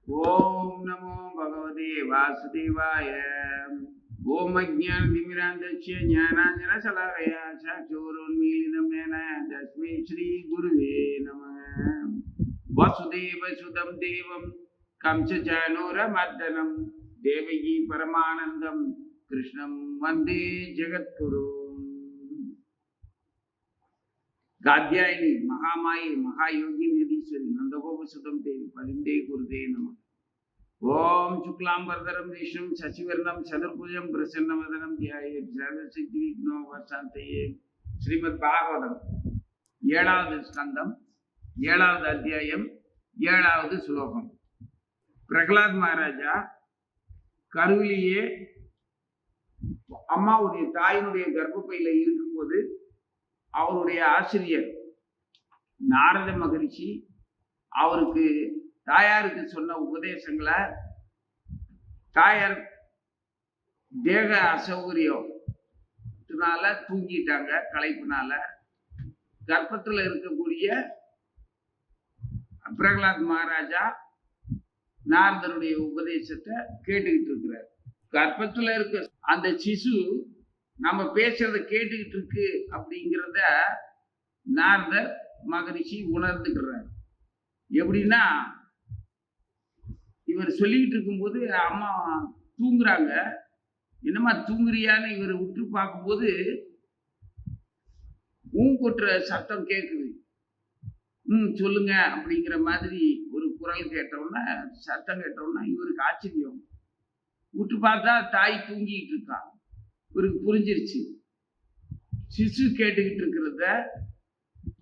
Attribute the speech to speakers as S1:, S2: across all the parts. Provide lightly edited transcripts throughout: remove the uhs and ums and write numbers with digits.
S1: ओम नमो भगवते वासुदेवाय। ओम अज्ञानतिमिरान्धस्य ज्ञानाञ्जनशलाकया चक्षुरुन्मीलितं येन तस्मै श्रीगुरुवे नमः। वसुदेवसुतं देवं कंसचाणूरमर्दनं देवकी परमानन्दं कृष्णं वन्दे जगद्गुरुम्। कात्यायनी महामाये महायोगी निधीश्वरी नंदगोपसुतं देवी परिंदे गुरुदे नमः। ओम शुक्लांबरधरं विष्णुं शशिवर्णं चतुर्भुजं प्रसन्नवदनं ध्यायेत् सर्वसिद्धिविघ्नोपशान्तये। श्रीमद्भागवतम 7வது ஸ்கந்தம் 7வது அத்தியாயம் 7வது ஸ்லோகம். பிரகலாத் மகாராஜா கருவிலேயே அம்மாவுடைய தாயினுடைய கர்ப்பப்பையில இருக்கும்போது அவருடைய ஆசிரியர் நாரத மகரிஷி அவருக்கு தாயாருக்கு சொன்ன உபதேசங்களை தாயார் தேக அசௌகரியத்தினால தூங்கிட்டாங்க. களைப்புனால கர்ப்பத்தில் இருக்கக்கூடிய பிரகலாத் மகாராஜா நாரதருடைய உபதேசத்தை கேட்டுக்கிட்டு இருக்கிறார். கர்ப்பத்தில் இருக்க அந்த சிசு நம்ம பேசுறத கேட்டுக்கிட்டு இருக்கு அப்படிங்கிறத நாரதர் மகரிஷி உணர்ந்துக்கிறார். எப்படின்னா, இவர் சொல்லிக்கிட்டு இருக்கும்போது அம்மா தூங்குறாங்க. என்னமா தூங்குறியான்னு இவர் உற்று பார்க்கும்போது கொட்டுற சத்தம் கேட்குது. சொல்லுங்க அப்படிங்கிற மாதிரி ஒரு குரல் கேட்டவுடனே, சத்தம் கேட்டவுடனே இவருக்கு ஆச்சரியம். உற்று பார்த்தா தாய் தூங்கிட்டு இருக்கா. இவருக்கு புரிஞ்சிருச்சு. சிசு கேட்டுக்கிட்டு இருக்கிறத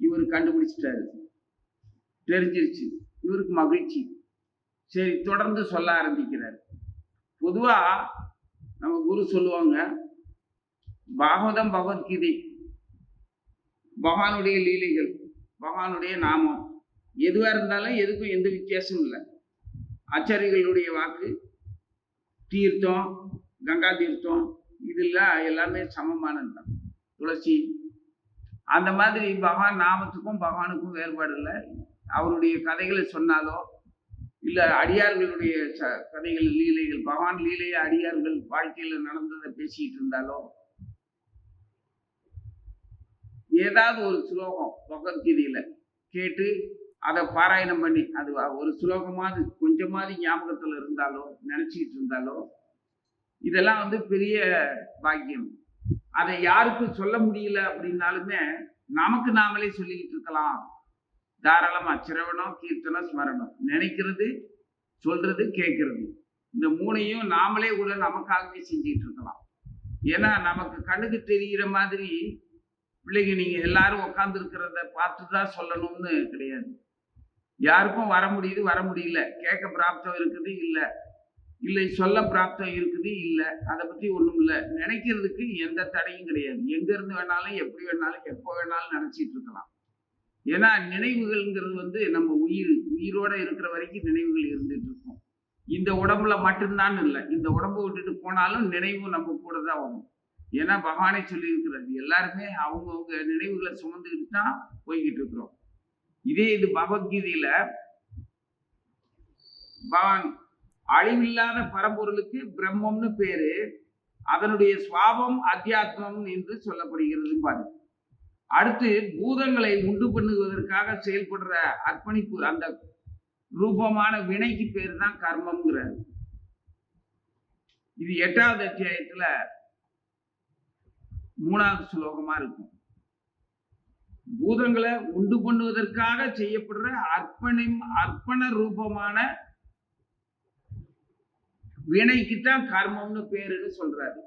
S1: இவர் கண்டுபிடிச்சிட்டாரு, தெரிஞ்சிருச்சு. இவருக்கு மகிழ்ச்சி. சரி, தொடர்ந்து சொல்ல ஆரம்பிக்கிறார். பொதுவா நம்ம குரு சொல்லுவாங்க, பாகவதம் பகவத்கீதை பகவானுடைய லீலைகள், பகவானுடைய நாமம் எதுவா இருந்தாலும் எதுக்கும் எந்த வித்தியாசமும் இல்லை. ஆச்சாரியர்களுடைய வாக்கு, தீர்த்தம், கங்கா தீர்த்தம், இதெல்லாம் எல்லாமே சமமானது தான். துளசி, அந்த மாதிரி பகவான் நாமத்துக்கும் பகவானுக்கும் வேறுபாடு இல்லை. அவருடைய கதைகளை சொன்னாலோ இல்லை அடியார்களுடைய கதைகள், லீலைகள், பகவான் லீலையை அடியார்கள் வாழ்க்கையில் நடந்ததை பேசிக்கிட்டு இருந்தாலோ, ஏதாவது ஒரு ஸ்லோகம் பகவத்கீதையில கேட்டு அதை பாராயணம் பண்ணி அது ஒரு ஸ்லோகமாவது கொஞ்சமாவது ஞாபகத்தில் இருந்தாலோ நினைச்சிக்கிட்டு இருந்தாலோ, இதெல்லாம் பெரிய பாக்கியம். அதை யாருக்கும் சொல்ல முடியல அப்படின்னாலுமே நமக்கு நாமளே சொல்லிக்கிட்டு இருக்கலாம். தாராளமா சிரவணம், கீர்த்தனம், ஸ்மரணம், நினைக்கிறது, சொல்றது, கேட்கறது, இந்த மூணையும் நாமளே கூட நமக்காகவே செஞ்சுட்டு இருக்கலாம். ஏன்னா நமக்கு கண்ணுக்கு தெரிகிற மாதிரி பிள்ளைங்க நீங்க எல்லாரும் உட்கார்ந்து இருக்கிறத பார்த்துதான் சொல்லணும்னு கிடையாது. யாருக்கும் வர முடியுது, வர முடியல, கேட்க பிராப்தம் இருக்குது இல்லை சொல்ல பிராப்தம் இருக்குது இல்லை, அதை பத்தி ஒண்ணும் இல்லை. நினைக்கிறதுக்கு எந்த தடையும் கிடையாது. எங்க இருந்து வேணாலும், எப்படி வேணாலும், எப்போ வேணாலும் நினைச்சிட்டு இருக்கலாம். ஏன்னா நினைவுகள்ங்கிறது நம்ம உயிரோட இருக்கிற வரைக்கும் நினைவுகள் இருந்துட்டு இருக்கும். இந்த உடம்புல மட்டும்தான் இல்லை, இந்த உடம்பை விட்டுட்டு போனாலும் நினைவு நம்ம கூட தான் வரும். ஏன்னா பகவானே சொல்லி இருக்கிறது, எல்லாருமே அவங்கவுங்க நினைவுகளை சுமந்துக்கிட்டு தான் போய்கிட்டு இருக்கிறோம். இது பகவத்கீதையில பகவான் அழிவில்லாத பரம்பொருளுக்கு பிரம்மம்னு பேரு, அதனுடைய சுவாபம் அத்தியாத்மம் என்று சொல்லப்படுகிறது பாருங்க. அடுத்து பூதங்களை உண்டு பண்ணுவதற்காக செயல்படுற அர்ப்பணிப்பு, அந்த ரூபமான வினைக்கு பேரு தான் கர்மம்ங்கிறார். இது 8வது அத்தியாயத்துல 3வது ஸ்லோகமா இருக்கும். பூதங்களை உண்டு பண்ணுவதற்காக செய்யப்படுற அர்ப்பண ரூபமான வினைக்குத்தான் கர்மம்னு பேருன்னு சொல்றாரு.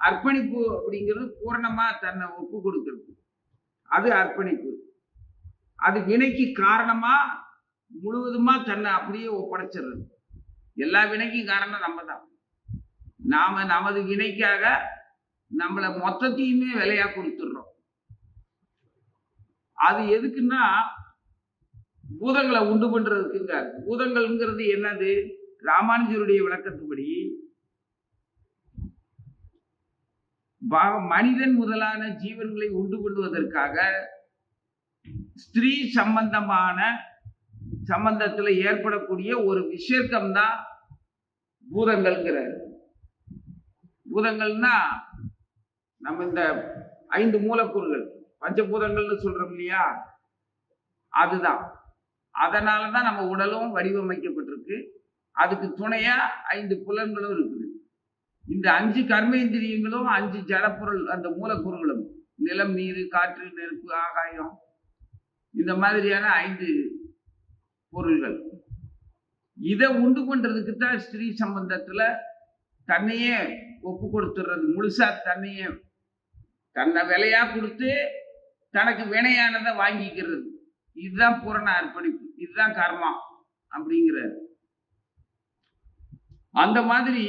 S1: அர்ப்பணிப்பு அப்படிங்கிறது பூரணமா தன்னை ஒப்பு கொடுக்கிறது, அது அர்ப்பணிப்பு. அது வினைக்கு காரணமா முழுவதுமா தன்னை அப்படியே ஒப்படைச்சிடுறது. எல்லா வினைக்கும் காரணம் நம்ம தான். நாம நமது வினைக்காக நம்மளை மொத்தத்தையுமே விலையா கொடுத்துடுறோம். அது எதுக்குன்னா பூதங்களை உண்டு பண்றதுக்குங்க. பூதங்கள்ங்கிறது என்னது? ராமானுஜருடைய விளக்கத்துப்படி மனிதன் முதலான ஜீவன்களை உண்டு பண்ணுவதற்காக ஸ்திரீ சம்பந்தமான சம்பந்தத்துல ஏற்படக்கூடிய ஒரு விசேர்க்கம் தான் பூதங்கள்ங்கிறார். பூதங்கள்னா நம்ம இந்த 5 மூலக்கூறுகள் பஞ்சபூதங்கள்னு சொல்றோம் இல்லையா, அதுதான். அதனாலதான் நம்ம உடலும் வடிவமைக்கப்பட்டிருக்கு. அதுக்கு துணையா 5 புலன்களும் இருக்குது. இந்த 5 கர்மேந்திரியங்களும் 5 ஜடப்பொருள் அந்த மூலக்கூறுகளும் நிலம், நீர், காற்று, நெருப்பு, ஆகாயம், இந்த மாதிரியான 5 பொருள்கள். இதை உண்டு பண்றதுக்கு தான் ஸ்திரீ சம்பந்தத்துல தன்னையே ஒப்பு கொடுத்துடுறது, முழுசா தன்னையே தன்னை விலையா கொடுத்து தனக்கு வினையானதை வாங்கிக்கிறது. இதுதான் பூரண அர்ப்பணிப்பு, இதுதான் கர்மா அப்படிங்கிறார். அந்த மாதிரி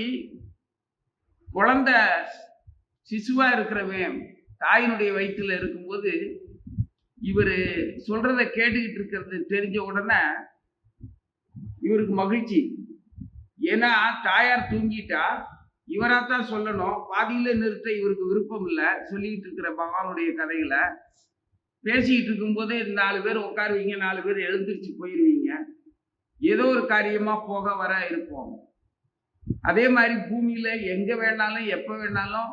S1: குழந்தை சிசுவா இருக்கிறவன் தாயினுடைய வயிற்றுல இருக்கும்போது இவரு சொல்றத கேட்டுக்கிட்டு இருக்கிறது தெரிஞ்ச உடனே இவருக்கு மகிழ்ச்சி. ஏன்னா தாயார் தூங்கிட்டா இவராத்தான் சொல்லணும், பாதியில நிறுத்த இவருக்கு விருப்பம் இல்லை. சொல்லிட்டு இருக்கிற பகவானுடைய கதைகளை பேசிக்கிட்டு இருக்கும்போது 4 பேர் உட்காருவீங்க, 4 பேர் எழுந்திருச்சு போயிடுவீங்க. ஏதோ ஒரு காரியமா போக வர இருப்போம். அதே மாதிரி பூமியில எங்க வேணாலும் எப்ப வேணாலும்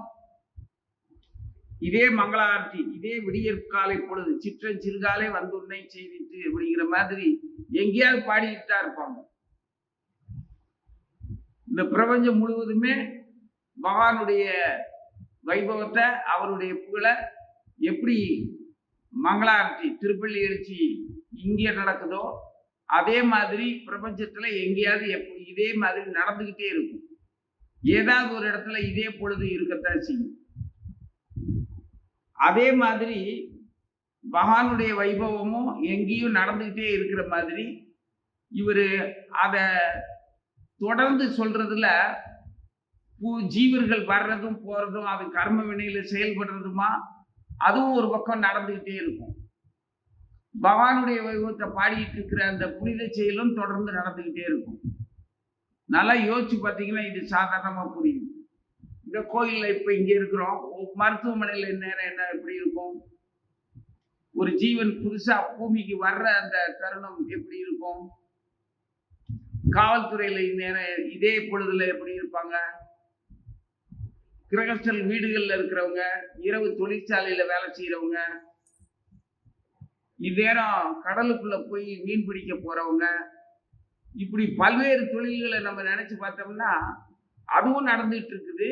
S1: இதே மங்களாரத்தி, இதே விடியற்காலை பொழுது சிற்றன் சிறுகாலை வந்துன்னை செய்திட்டு அப்படிங்கிற மாதிரி எங்கேயாவது பாடிக்கிட்டு தான் இருப்பாங்க. இந்த பிரபஞ்சம் முழுவதுமே பகவானுடைய வைபவத்தை, அவருடைய புகழை எப்படி மங்களாரத்தி திருப்பள்ளி எழுச்சி இங்கே நடக்குதோ அதே மாதிரி பிரபஞ்சத்துல எங்கேயாவது எப்படி இதே மாதிரி நடந்துகிட்டே இருக்கும். ஏதாவது ஒரு இடத்துல இதே பொழுது இருக்கத்தான் செய்யும். அதே மாதிரி பகவானுடைய வைபவமும் எங்கேயும் நடந்துகிட்டே இருக்கிற மாதிரி இவரு அத தொடர்ந்து சொல்றதுல ஜீவர்கள் வர்றதும் போறதும், அது கர்ம வினையில செயல்படுறதுமா, அதுவும் ஒரு பக்கம் நடந்துகிட்டே இருக்கும். பகவானுடைய வைபவத்தை பாடிட்டு இருக்கிற அந்த புனித செயலும் தொடர்ந்து நடந்துகிட்டே இருக்கும். நல்லா யோசிச்சு பார்த்தீங்கன்னா இது சாதாரணமா புரியும். இந்த கோயில்ல இப்ப இங்க இருக்கிறோம், மருத்துவமனையில நேரம் என்ன எப்படி இருக்கும், ஒரு ஜீவன் புதுசா பூமிக்கு வர்ற அந்த தருணம் எப்படி இருக்கும், காவல்துறையில இந்நேரம் இதே பொழுதுல எப்படி இருப்பாங்க, கிரகஸ்தல் வீடுகள்ல இருக்கிறவங்க, இரவு தொழிற்சாலையில வேலை செய்யறவங்க, இந்நேரம் கடலுக்குள்ள போய் மீன் பிடிக்க போறவங்க, இப்படி பல்வேறு தொழில்களை நம்ம நினைச்சு பார்த்தோம்னா அதுவும் நடந்துட்டு இருக்குது.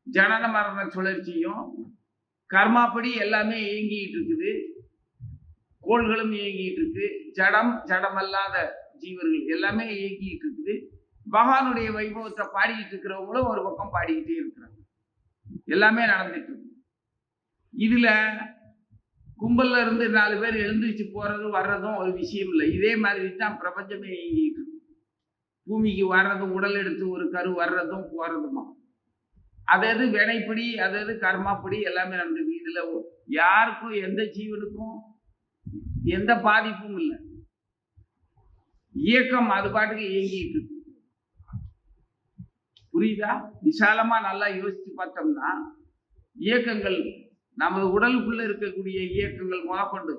S1: ஜனன மரண சுழற்சியும் கர்மாப்படி எல்லாமே இயங்கிட்டு இருக்குது. கோள்களும் இயங்கிட்டு இருக்கு. ஜடமல்லாத ஜீவர்கள் எல்லாமே இயங்கிட்டு இருக்குது. பகவானுடைய வைபவத்தை பாடிக்கிட்டு இருக்கிறவங்களும் ஒரு பக்கம் பாடிக்கிட்டே இருக்கிறாங்க. எல்லாமே நடந்துட்டு இருக்கு. இதுல கும்பல்ல இருந்து 4 பேர் எழுந்திருச்சு போறதும் வர்றதும் ஒரு விஷயம் இல்லை. இதே மாதிரி தான் பிரபஞ்சமே இயங்கிட்டு இருக்கு. பூமிக்கு வர்றதும், உடல் எடுத்து ஒரு கரு வர்றதும் போறதுமா, அதாவது வினைப்படி, அதாவது கர்மாப்படி எல்லாமே நடந்துருக்கு. இதுல யாருக்கும் எந்த ஜீவனுக்கும் எந்த பாதிப்பும் இல்லை. இயக்கம் அது பாட்டுக்கு இயங்கிட்டு இருக்கு. புரியுதா? விசாலமா நல்லா யோசிச்சு பார்த்தோம்னா இயக்கங்கள் நமது உடலுக்குள்ள இருக்கக்கூடிய இயக்கங்கள் முதற்கொண்டு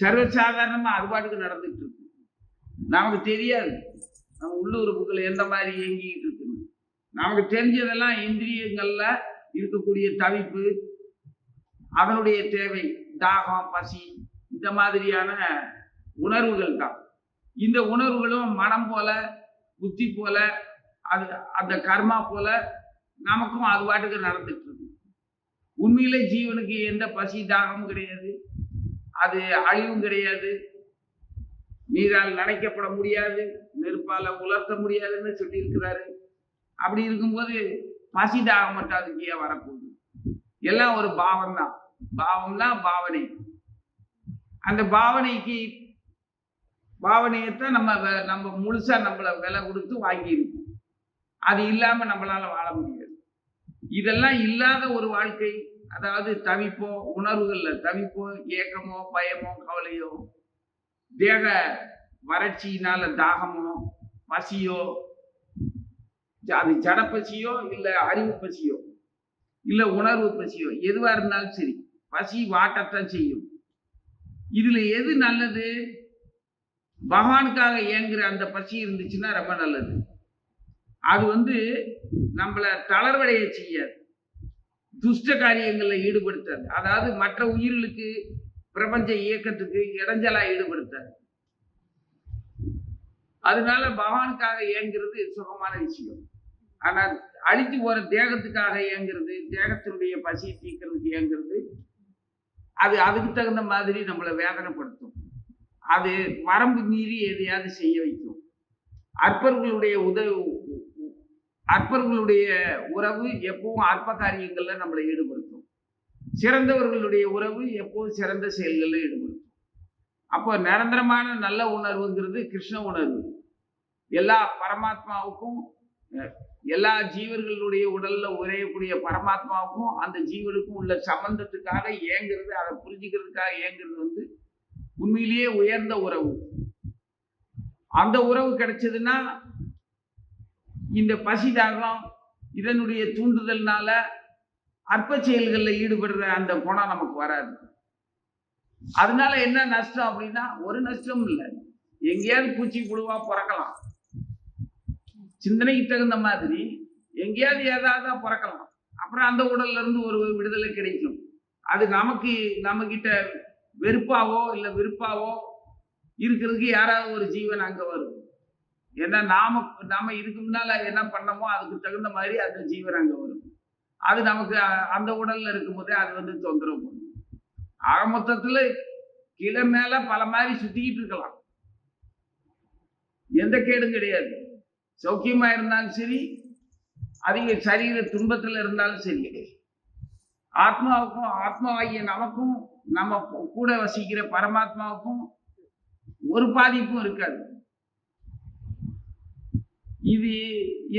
S1: சர்வசாதாரணமா அது பாட்டுக்கு நடந்துட்டு இருக்கு. நமக்கு தெரியாது நம்ம உள்ளுறுப்புகள் எந்த மாதிரி இயங்கிட்டு இருக்குன்னு. நமக்கு தெரிஞ்சதெல்லாம் இந்திரியங்கள்ல இருக்கக்கூடிய தவிப்பு, அதனுடைய தேவை, தாகம், பசி, இந்த மாதிரியான உணர்வுகள் தான். இந்த உணர்வுகளும் மனம் போல, புத்தி போல, அது அந்த கர்மா போல நமக்கும் அது பாட்டுக்கு நடந்துட்டு இருக்கு. உண்மையிலே ஜீவனுக்கு எந்த பசி தாகமும் கிடையாது, அது அழிவும் கிடையாது, நீரால் நனைக்கப்பட முடியாது, நெருப்பால உலர்த்த முடியாதுன்னு சொல்லி இருக்கிறாரு. அப்படி இருக்கும்போது பசி தாகம் மட்டும் அதுக்கு ஏன் வரப்போகுது? எல்லாம் ஒரு பாவம் தான். பாவம்னா பாவனை. அந்த பாவனையத்தான் நம்ம முழுசா நம்மளை விலை கொடுத்து வாங்கியிருக்கோம். அது இல்லாம நம்மளால வாழ முடியாது. இதெல்லாம் இல்லாத ஒரு வாழ்க்கை, அதாவது தவிப்போ, உணர்வுகள்ல தவிப்போ, ஏக்கமோ, பயமோ, கவலையோ, தேக வறட்சியினால தாகமோ, பசியோ, அது ஜட பசியோ இல்ல அறிவு பசியோ இல்ல உணர்வு பசியோ, எதுவா இருந்தாலும் சரி, பசி வாட்டத்தான் செய்யும். இதுல எது நல்லது? பகவானுக்காக ஏங்குற அந்த பசி இருந்துச்சுன்னா ரொம்ப நல்லது. அது நம்மள தளர்வடைய செய்யாது, துஷ்ட காரியங்கள்ல ஈடுபடுத்தாது. அதாவது மற்ற உயிர்களுக்கு பிரபஞ்ச இயக்கத்துக்கு இடைஞ்சலா ஈடுபடுத்தாது. அதனால பகவானுக்காக ஏங்குறது சுகமான விஷயம். ஆனா அழித்து போற தேகத்துக்காக ஏங்குறது, தேகத்தினுடைய பசியை தீர்க்கிறதுக்கு ஏங்குறது, அது அதுக்கு தகுந்த மாதிரி நம்மளை வேதனைப்படுத்தும். அது வரம்பு மீறி எதையாவது செய்ய வைக்கும். அற்பர்களுடைய அற்பர்களுடைய உறவு எப்பவும் அற்ப காரியங்கள்ல நம்மளை ஈடுபடுத்தும். சிறந்தவர்களுடைய உறவு எப்பவும் சிறந்த செயல்கள்ல ஈடுபடுத்தும். அப்போ நிரந்தரமான நல்ல உணர்வுங்கிறது கிருஷ்ண உணர்வு. எல்லா பரமாத்மாவுக்கும், எல்லா ஜீவர்களுடைய உடல்ல உரையக்கூடிய பரமாத்மாவுக்கும் அந்த ஜீவனுக்கும் உள்ள சம்பந்தத்துக்காக ஏங்குறது, அதை புரிஞ்சுக்கிறதுக்காக ஏங்குறது உண்மையிலேயே உயர்ந்த உறவு. அந்த உறவு கிடைச்சதுன்னா இந்த பசி தாகம் இதனுடைய தூண்டுதல்னால அற்ப செயல்களில் ஈடுபடுற அந்த குணம் நமக்கு வராது. அதனால என்ன நஷ்டம் அப்படின்னா, ஒரு நஷ்டமும் இல்லை. எங்கேயாவது பூச்சி புழுவா பிறக்கலாம், சிந்தனைக்கு தகுந்த மாதிரி எங்கேயாவது ஏதாவது பிறக்கலாம். அப்புறம் அந்த உடல்ல இருந்து ஒரு விடுதலை கிடைக்கும். அது நம்ம கிட்ட வெறுப்பாவோ இல்லை விருப்பாவோ இருக்கிறதுக்கு யாராவது ஒரு ஜீவன் அங்க வரும். ஏன்னா நாம இதுக்கு முன்னால என்ன பண்ணமோ அதுக்கு தகுந்த மாதிரி அந்த ஜீவன் அங்க வரும். அது நமக்கு அந்த உடல்ல இருக்கும்போதே அது தொந்தரவு பண்ணும். ஆக மொத்தத்துல கீழே மேல பல மாதிரி சுத்திக்கிட்டு இருக்கலாம், எந்த கேடும் கிடையாது. சௌக்கியமா இருந்தாலும் சரி, அதிக சரீர துன்பத்துல இருந்தாலும் சரி, ஆத்மாவுக்கும் ஆத்மாவாகிய நமக்கும் நம்ம கூட வசிக்கிற பரமாத்மாவுக்கும் ஒரு பாதிப்பும் இருக்காது. இது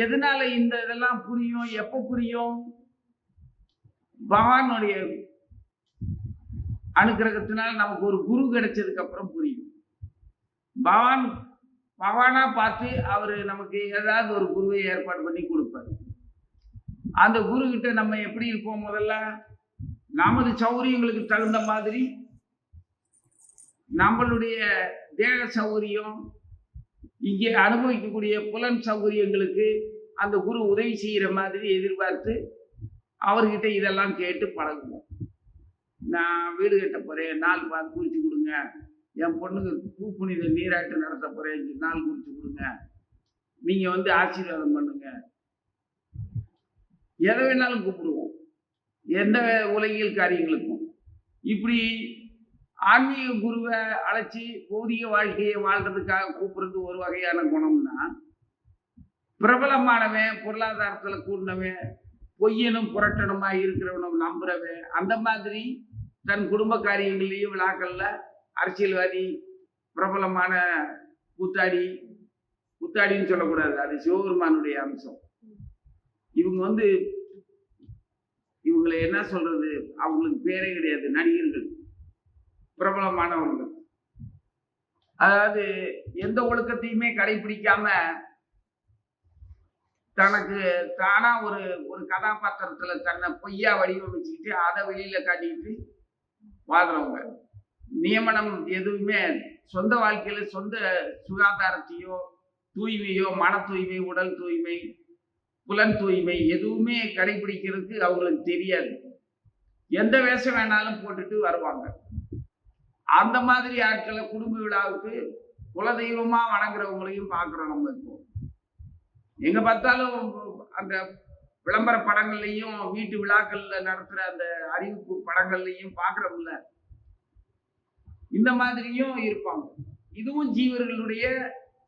S1: எதனால இதெல்லாம் புரியும், எப்ப புரியும்? பகவானுடைய அனுகிரகத்தினால நமக்கு ஒரு குரு கிடைச்சதுக்கு அப்புறம் புரியும். பகவானா பார்த்து அவரு நமக்கு ஏதாவது ஒரு குருவை ஏற்பாடு பண்ணி கொடுப்பாரு. அந்த குரு கிட்ட நம்ம எப்படி இருப்போம்? முதல்ல நமது சௌகரியங்களுக்கு தகுந்த மாதிரி, நம்மளுடைய தேக சௌகரியம், இங்கே அனுபவிக்கக்கூடிய புலன் சௌகரியங்களுக்கு அந்த குரு உதவி செய்யற மாதிரி எதிர்பார்த்து அவர்கிட்ட இதெல்லாம் கேட்டு பழகுவோம். நான் வீடு கட்ட போறேன், நாள் பார்த்து குறிச்சு கொடுங்க. என் பொண்ணுக்கு பூ புனித நீராட்டு நடத்த போறேன், 5 நாள் குறிச்சு கொடுங்க. நீங்க ஆசீர்வாதம் பண்ணுங்க. எதை வேணாலும் கூப்பிடுவோம், எந்த உலகியல் காரியங்களுக்கும். இப்படி ஆன்மீக குருவை அழைச்சி பௌதிக வாழ்க்கையை வாழ்றதுக்காக கூப்பிடுறது ஒரு வகையான குணம்னா, பிரபலமானவன், பொருளாதாரத்துல கூடினவன், பொய்யனும் புரட்டணுமா இருக்கிறவனும் நம்புறவன், அந்த மாதிரி தன் குடும்ப காரியங்கள்லையும் விழாக்கள்ல அரசியல்வாதி, பிரபலமான புத்தாடின்னு சொல்லக்கூடாது, அது சிவபெருமானுடைய அம்சம். இவங்களை என்ன சொல்றது, அவங்களுக்கு பேரே கிடையாது, நடிகர்கள், பிரபலமானவர்கள். அதாவது எந்த ஒழுக்கத்தையுமே கடைபிடிக்காம தனக்கு தானா ஒரு கதாபாத்திரத்துல தன்னை பொய்யா வடிவமைச்சுக்கிட்டு அதை வெளியில காட்டிக்கிட்டு வாழ்றவங்க. நியமனம் எதுவுமே சொந்த வாழ்க்கையில சொந்த சுகாதாரத்தையோ தூய்மையோ, மன தூய்மை, உடல் தூய்மை, புலன் தூய்மை எதுவுமே கடைபிடிக்கிறதுக்கு அவங்களுக்கு தெரியாது. எந்த வேஷம் வேணாலும் போட்டுட்டு வருவாங்க. அந்த மாதிரி ஆட்களை குடும்ப விழாவுக்கு குலதெய்வமா வணங்குறவங்களையும் பார்க்கிறோம். நம்ம இப்போ எங்க பார்த்தாலும் அந்த விளம்பர படங்கள்லையும் வீட்டு விழாக்கள்ல நடத்துற அந்த அறிவிப்பு படங்கள்லையும் பார்க்கிறோம்ல, இந்த மாதிரியும் இருப்பாங்க. இதுவும் ஜீவர்களுடைய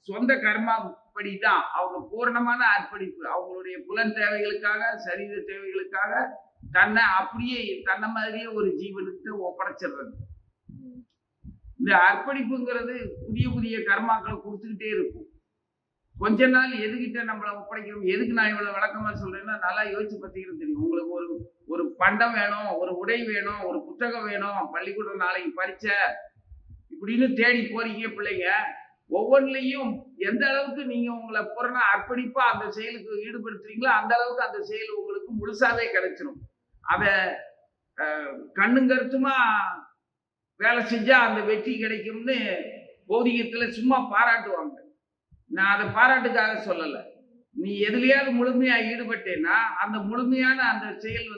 S1: சொந்த கர்மாப்படிதான். அவங்க பூரணமான அர்ப்பணிப்பு, அவங்களுடைய புலன் தேவைகளுக்காக, சரீர தேவைகளுக்காக தன்னை அப்படியே தன்னை மாதிரியே ஒரு ஜீவனுக்கு ஒப்படைச்சிடுறது. இந்த அர்ப்பணிப்புங்கிறது புதிய புதிய கர்மாக்களை கொடுத்துக்கிட்டே இருக்கும். கொஞ்ச நாள் எதுகிட்ட நம்மளை ஒப்படைக்கிறோம். எதுக்கு நான் இவ்வளவு விளக்கமா சொல்றேன்னா, நல்லா யோசிச்சு பார்த்தீங்கன்னு தெரியும். உங்களுக்கு ஒரு பண்டம் வேணும், ஒரு உடை வேணும், ஒரு புத்தகம் வேணும், பள்ளிக்கூடம் நாளைக்கு பரீட்சை இப்படின்னு தேடி போறீங்க பிள்ளைங்க. ஒவ்வொன்றிலையும் எந்த அளவுக்கு நீங்க உங்களை பூரண அர்ப்பணிப்பா அந்த செயலுக்கு ஈடுபடுத்துறீங்களோ அந்த அளவுக்கு அந்த செயல் உங்களுக்கு முழுசாவே கிடைச்சிடும். அதை கண்ணும் கருத்துமா வேலை செஞ்சா அந்த வெற்றி கிடைக்கும்னு பௌதிகத்துல சும்மா பாராட்டுவாங்க. நான் அதை பாராட்டுக்காக சொல்லல. நீ எதுலயாவது முழுமையா ஈடுபட்டேன்னா அந்த முழுமையான அந்த செயல்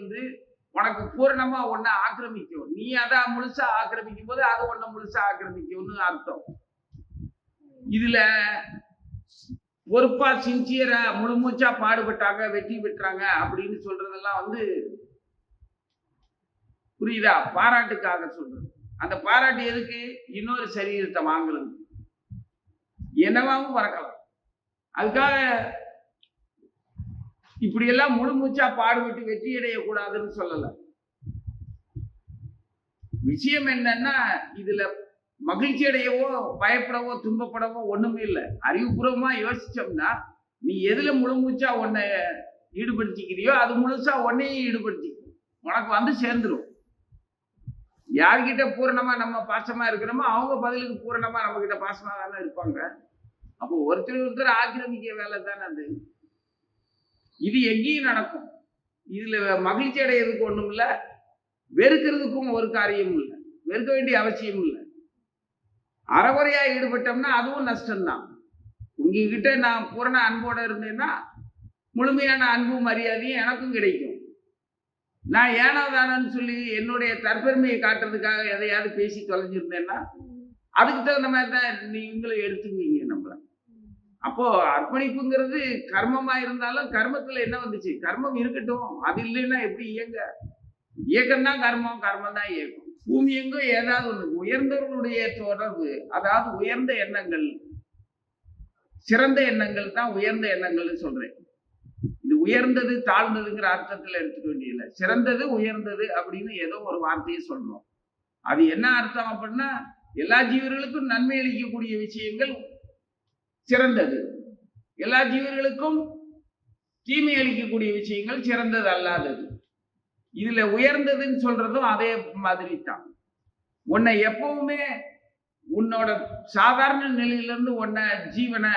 S1: உனக்கு பூரணமா உன்னை ஆக்கிரமிக்கும். நீ அதை முழுசா ஆக்கிரமிக்கும் போது அது உன்னை முழுசா ஆக்கிரமிக்கும்னு அர்த்தம். இதுல பொறுப்பா சின்சியரா முழுமூச்சா பாடுபட்டாங்க, வெற்றி பெற்றாங்க அப்படின்னு சொல்றதெல்லாம் புரியுதா? பாராட்டுக்காக சொல்றது. அந்த பாராட்டு எதுக்கு? இன்னொரு சரீரத்தை வாங்குறது, என்னவாவும் பறக்கலாம். அதுக்காக இப்படி எல்லாம் முழுமூச்சா பாடுபட்டு வெற்றி அடையக்கூடாதுன்னு சொல்லல. விஷயம் என்னன்னா, இதுல மகிழ்ச்சி அடையவோ பயப்படவோ துன்பப்படவோ ஒண்ணுமே இல்லை. அறிவுபூர்வமா யோசிச்சோம்னா, நீ எதுல முழுமூச்சா உன்னை ஈடுபடுத்திக்கிறியோ அது முழுசா உன்னையும் ஈடுபடுத்திக்கும், உனக்கு சேர்ந்துடும். யார்கிட்ட பூரணமா நம்ம பாசமா இருக்கிறோமோ அவங்க பதிலுக்கு பூரணமா நம்ம கிட்ட பாசமா தானே இருப்பாங்க. அப்போ ஒருத்தர் ஆக்கிரமிக்க வேலை தானே அது. இது எங்கேயும் நடக்கும். இதுல மகிழ்ச்சி அடையிறதுக்கு ஒண்ணும் இல்லை, வெறுக்கிறதுக்கும் ஒரு காரியமும் இல்லை, வெறுக்க வேண்டிய அவசியம் இல்லை. அறகுறையா ஈடுபட்டோம்னா அதுவும் நஷ்டம்தான். உங்ககிட்ட நான் பூரண அன்போட இருந்தேன்னா முழுமையான அன்பும் மரியாதையும் எனக்கும் கிடைக்கும். நான் ஏனாதானு சொல்லி என்னுடைய தற்பெருமையை காட்டுறதுக்காக எதையாவது பேசி தொலைஞ்சிருந்தேன்னா அதுக்கு தகுந்த மாதிரி தான் நீங்களும் எடுத்துக்குவீங்க நம்மள. அப்போ அர்ப்பணிப்புங்கிறது கர்மமா இருந்தாலும் கர்மத்துல என்ன வந்துச்சு? கர்மம் இருக்கட்டும், அது இல்லைன்னா எப்படி இயங்க? இயக்கம் தான் கர்மம், கர்மம் தான் இயக்கம். பூமி எங்கும் ஏதாவது ஒண்ணு உயர்ந்தவர்களுடைய தொடர்பு, அதாவது உயர்ந்த எண்ணங்கள், சிறந்த எண்ணங்கள் தான் உயர்ந்த எண்ணங்கள்னு சொல்றேன். இது உயர்ந்தது தாழ்ந்ததுங்கிற அர்த்தத்துல எடுத்துக்க வேண்டியதில்லை. சிறந்தது உயர்ந்தது அப்படின்னு ஏதோ ஒரு வார்த்தையை சொல்றோம். அது என்ன அர்த்தம் அப்படின்னா, எல்லா ஜீவர்களுக்கும் நன்மை அளிக்கக்கூடிய விஷயங்கள் சிறந்தது, எல்லா ஜீவர்களுக்கும் தீமை அளிக்கக்கூடிய விஷயங்கள் சிறந்தது அல்லாதது. இதுல உயர்ந்ததுன்னு சொல்றதும் அதே மாதிரி தான். உன்னை எப்பவுமே உன்னோட சாதாரண நிலையிலிருந்து உன்னை ஜீவனை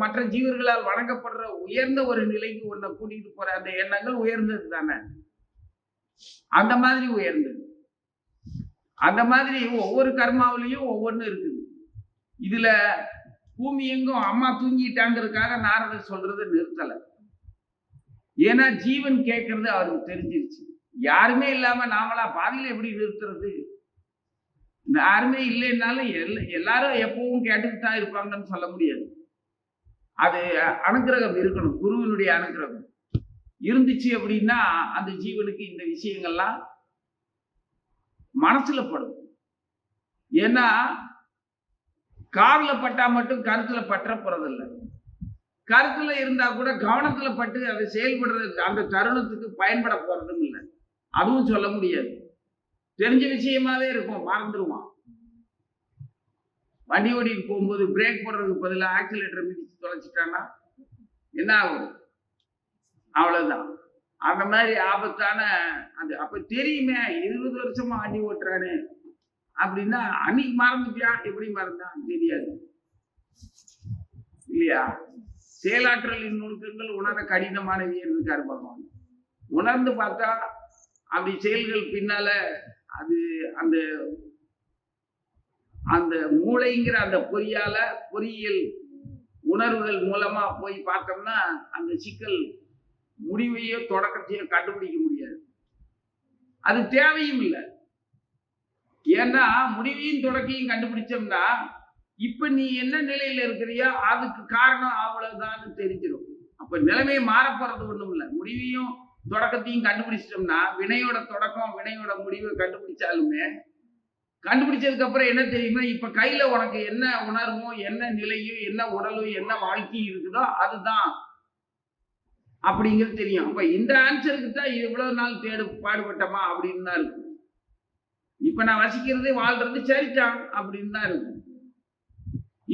S1: மற்ற ஜீவர்களால் வணங்கப்படுற உயர்ந்த ஒரு நிலைக்கு உன்னை கூட்டிட்டு போற அந்த எண்ணங்கள் உயர்ந்தது தானே. அந்த மாதிரி உயர்ந்தது. அந்த மாதிரி ஒவ்வொரு கர்மாவிலையும் ஒவ்வொன்று இருக்குது. இதுல பூமி எங்கும் அம்மா தூங்கிட்டாங்கிறதுக்காக நாரதர் சொல்றது நிறுத்தலை. ஏன்னா ஜீவன் கேட்கறது அவருக்கு தெரிஞ்சிருச்சு. யாருமே இல்லாம நாமளா பாதியில எப்படி நிறுத்துறது? யாருமே இல்லைன்னாலும் எல்லாரும் எப்பவும் கேட்டுட்டு தான் இருப்பாங்கன்னு சொல்ல முடியாது. அது அனுக்கிரகம் இருக்கணும், குருவினுடைய அனுக்கிரகம் இருந்துச்சு அப்படின்னா அந்த ஜீவனுக்கு இந்த விஷயங்கள்லாம் மனசுல படும். ஏன்னா கார்ல பட்டா மட்டும் கருத்துல பற்ற போறதில்லை. கருத்துல இருந்தா கூட கவனத்துல பட்டு அதை செயல்படுறது அந்த தருணத்துக்கு பயன்பட போறதும் இல்லை. அதுவும் சொல்ல முடியாது. தெரிஞ்ச விஷயமாவே இருக்கும், மறந்துடுவான். வண்டி ஓட்டிட்டு போகும்போது பிரேக் போடுறதுக்கு பதிலாக ஆக்சிலேட்டரை மிதிச்சு தொலைச்சிட்டான்னா என்ன ஆகும்? அவ்வளவுதான். அந்த மாதிரி ஆபத்தான அது அப்ப தெரியுமே 20 வருஷமா வண்டி ஓட்டுறானே அப்படின்னா அன்னைக்கு மறந்துட்டியா? எப்படி மறந்தான் தெரியாது இல்லையா? செயலாற்றலின் நுணுக்கங்கள் உணர கடினமானது இருக்காரு பகவான். உணர்ந்து பார்த்தா அப்படி செயல்கள் பின்னால அது அந்த அந்த மூளைங்கிற அந்த பொறியியல் உணர்வுகள் மூலமா போய் பார்த்தோம்னா அந்த சிக்கல் முடிவையோ தொடக்கத்தையோ கண்டுபிடிக்க முடியாது. அது தேவையும் இல்லை. ஏன்னா முடிவையும் தொடக்கையும் கண்டுபிடிச்சோம்னா இப்ப நீ என்ன நிலையில இருக்கிறியோ அதுக்கு காரணம் அவ்வளவுதான் தெரிஞ்சிடும். அப்ப நிலைமை மாறப்போறது ஒண்ணும் இல்லை. முடிவையும் தொடக்கத்தையும் கண்டுபிடிச்சிட்டோம்னா வினையோட தொடக்கம் வினையோட முடிவை கண்டுபிடிச்சாலுமே கண்டுபிடிச்சதுக்கு அப்புறம் என்ன தெரியுமா? இப்ப கையில உனக்கு என்ன உணர்வோ என்ன நிலையோ என்ன உடலோ என்ன வாழ்க்கையும் இருக்குதோ அதுதான் அப்படிங்கிறது தெரியும். அப்ப இந்த ஆன்சருக்கு தான் இவ்வளவு நாள் பாடுபட்டமா அப்படின்னு தான் இருக்கு. இப்ப நான் வசிக்கிறது வாழ்றது சரிதான் அப்படின்னு தான் இருக்கு.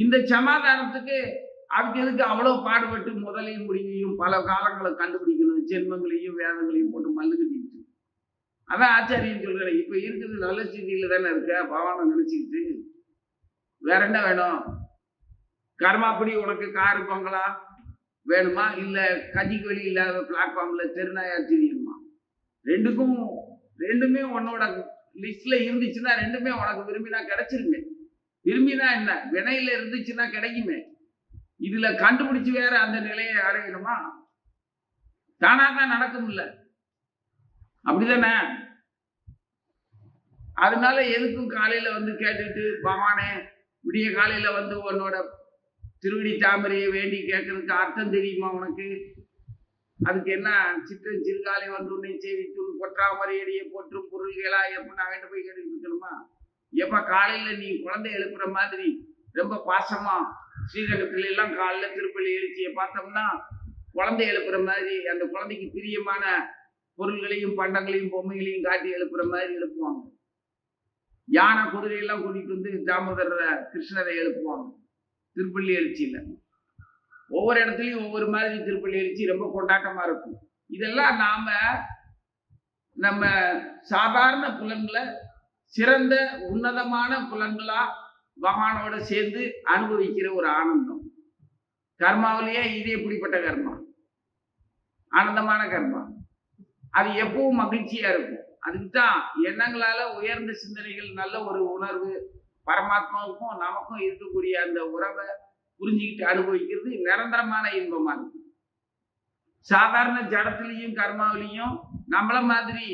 S1: இந்த சமாதானத்துக்கு அதுக்கு எதுக்கு அவ்வளவு பாடுபட்டு முதலையும் முடிவையும் பல காலங்களை கண்டுபிடிக்கணும், ஜென்மங்களையும் வேதங்களையும் போட்டு மல்லு கட்டிட்டு. அதான் ஆச்சாரியன் சொல்றேன், இப்ப இருக்குது நல்ல செய்தியில தானே இருக்க, பகவானை நினைச்சுக்கிட்டு வேற என்ன வேணும்? கர்மாப்படி உனக்கு காரு பங்களா வேணுமா? இல்ல கஞ்சிக்கு வழி இல்லாத பிளாட்ஃபார்ம்ல தெருநாயா தெரியணுமா? ரெண்டுமே உன்னோட லிஸ்ட்ல இருந்துச்சுன்னா ரெண்டுமே உனக்கு விரும்பினா கிடைச்சிருங்க. விரும்பினா என்ன, வினையில இருந்துச்சுன்னா கிடைக்குமே. இதுல கண்டுபிடிச்சு வேற அந்த நிலையை அடையணுமா? தானாதான் நடக்கும்ல, அப்படிதானே? அதனால எதுக்கும் காலையில வந்து கேட்டுட்டு, பகவானே விடிய காலையில வந்து உன்னோட திருவடி தாமரையை வேண்டி கேட்கறதுக்கு அர்த்தம் தெரியுமா உனக்கு? அதுக்கு என்ன, சிற்றம் சிறுகாலை வந்து உன்னை சேவித்தும் பொற்றாமரையடியை போற்றும் பொருள்களா எப்ப நான் போய் கேட்டுக்கிட்டு இருக்கணுமா? எப்ப காலையில நீ குழந்தை எழுப்புற மாதிரி ரொம்ப பாசமா ஸ்ரீரங்கத்துல எல்லாம் காலையில திருப்பள்ளி எழுச்சியை பார்த்தோம்னா குழந்தை எழுப்புற மாதிரி அந்த குழந்தைக்கு பிரியமான பொருள்களையும் பண்டங்களையும் பொம்மைகளையும் காட்டி எழுப்புற மாதிரி எழுப்புவாங்க. யானை குதிரையெல்லாம் கூட்டிட்டு வந்து தாமோதர கிருஷ்ணரை எழுப்புவாங்க திருப்பள்ளி எழுச்சியில. ஒவ்வொரு இடத்துலயும் ஒவ்வொரு மாதிரி திருப்பள்ளி எழுச்சி ரொம்ப கொண்டாட்டமா இருக்கும். இதெல்லாம் நம்ம சாதாரண புலன்களை சிறந்த உன்னதமான புலன்களா பகவானோட சேர்ந்து அனுபவிக்கிற ஒரு ஆனந்தம். கர்மாவிலேயே இது எப்படிப்பட்ட கர்மா, ஆனந்தமான கர்மா. அது எப்பவும் மகிழ்ச்சியா இருக்கும். அதுக்குதான் எண்ணங்களால உயர்ந்த சிந்தனைகள், நல்ல ஒரு உணர்வு, பரமாத்மாவுக்கும் நமக்கும் இருக்கக்கூடிய அந்த உறவை புரிஞ்சுக்கிட்டு அனுபவிக்கிறது நிரந்தரமான இன்பமா இருக்கும். சாதாரண ஜடத்திலையும் கர்மாவிலையும் நம்மள மாதிரி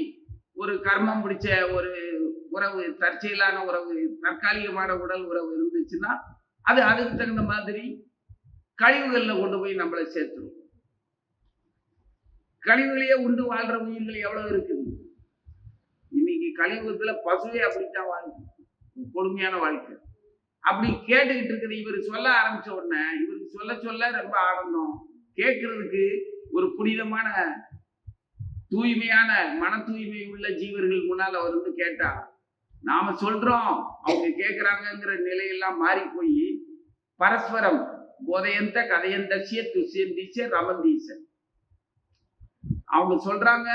S1: ஒரு கர்மம் பிடிச்ச ஒரு உறவு, தற்செயலான உறவு, தற்காலிகமான உடல் உறவு இருந்துச்சுன்னா அது அதுக்கு தகுந்த மாதிரி கழிவுகள்ல கொண்டு போய் நம்மளை சேர்த்துரும். கழிவுகளையே உண்டு வாழ்ற உயிர்கள் எவ்வளவு இருக்குது இன்னைக்கு. கழிவுகத்துல பசுவே அப்படித்தான் வாழ்க்கை, கொடுமையான வாழ்க்கை. அப்படி கேட்டுக்கிட்டு இருக்குது. இவர் சொல்ல ஆரம்பிச்ச உடனே இவருக்கு சொல்ல சொல்ல ரொம்ப ஆனந்தம். கேட்கறதுக்கு ஒரு புனிதமான தூய்மையான மன தூய்மை உள்ள ஜீவர்கள் முன்னால் அவர் வந்து கேட்டா, நாம சொல்றோம் அவங்க கேட்கிறாங்கிற நிலையெல்லாம் மாறி போய் பரஸ்பரம் போதையந்த கதையந்தசிய துசியந்தீச ரமந்தீச. அவங்க சொல்றாங்க,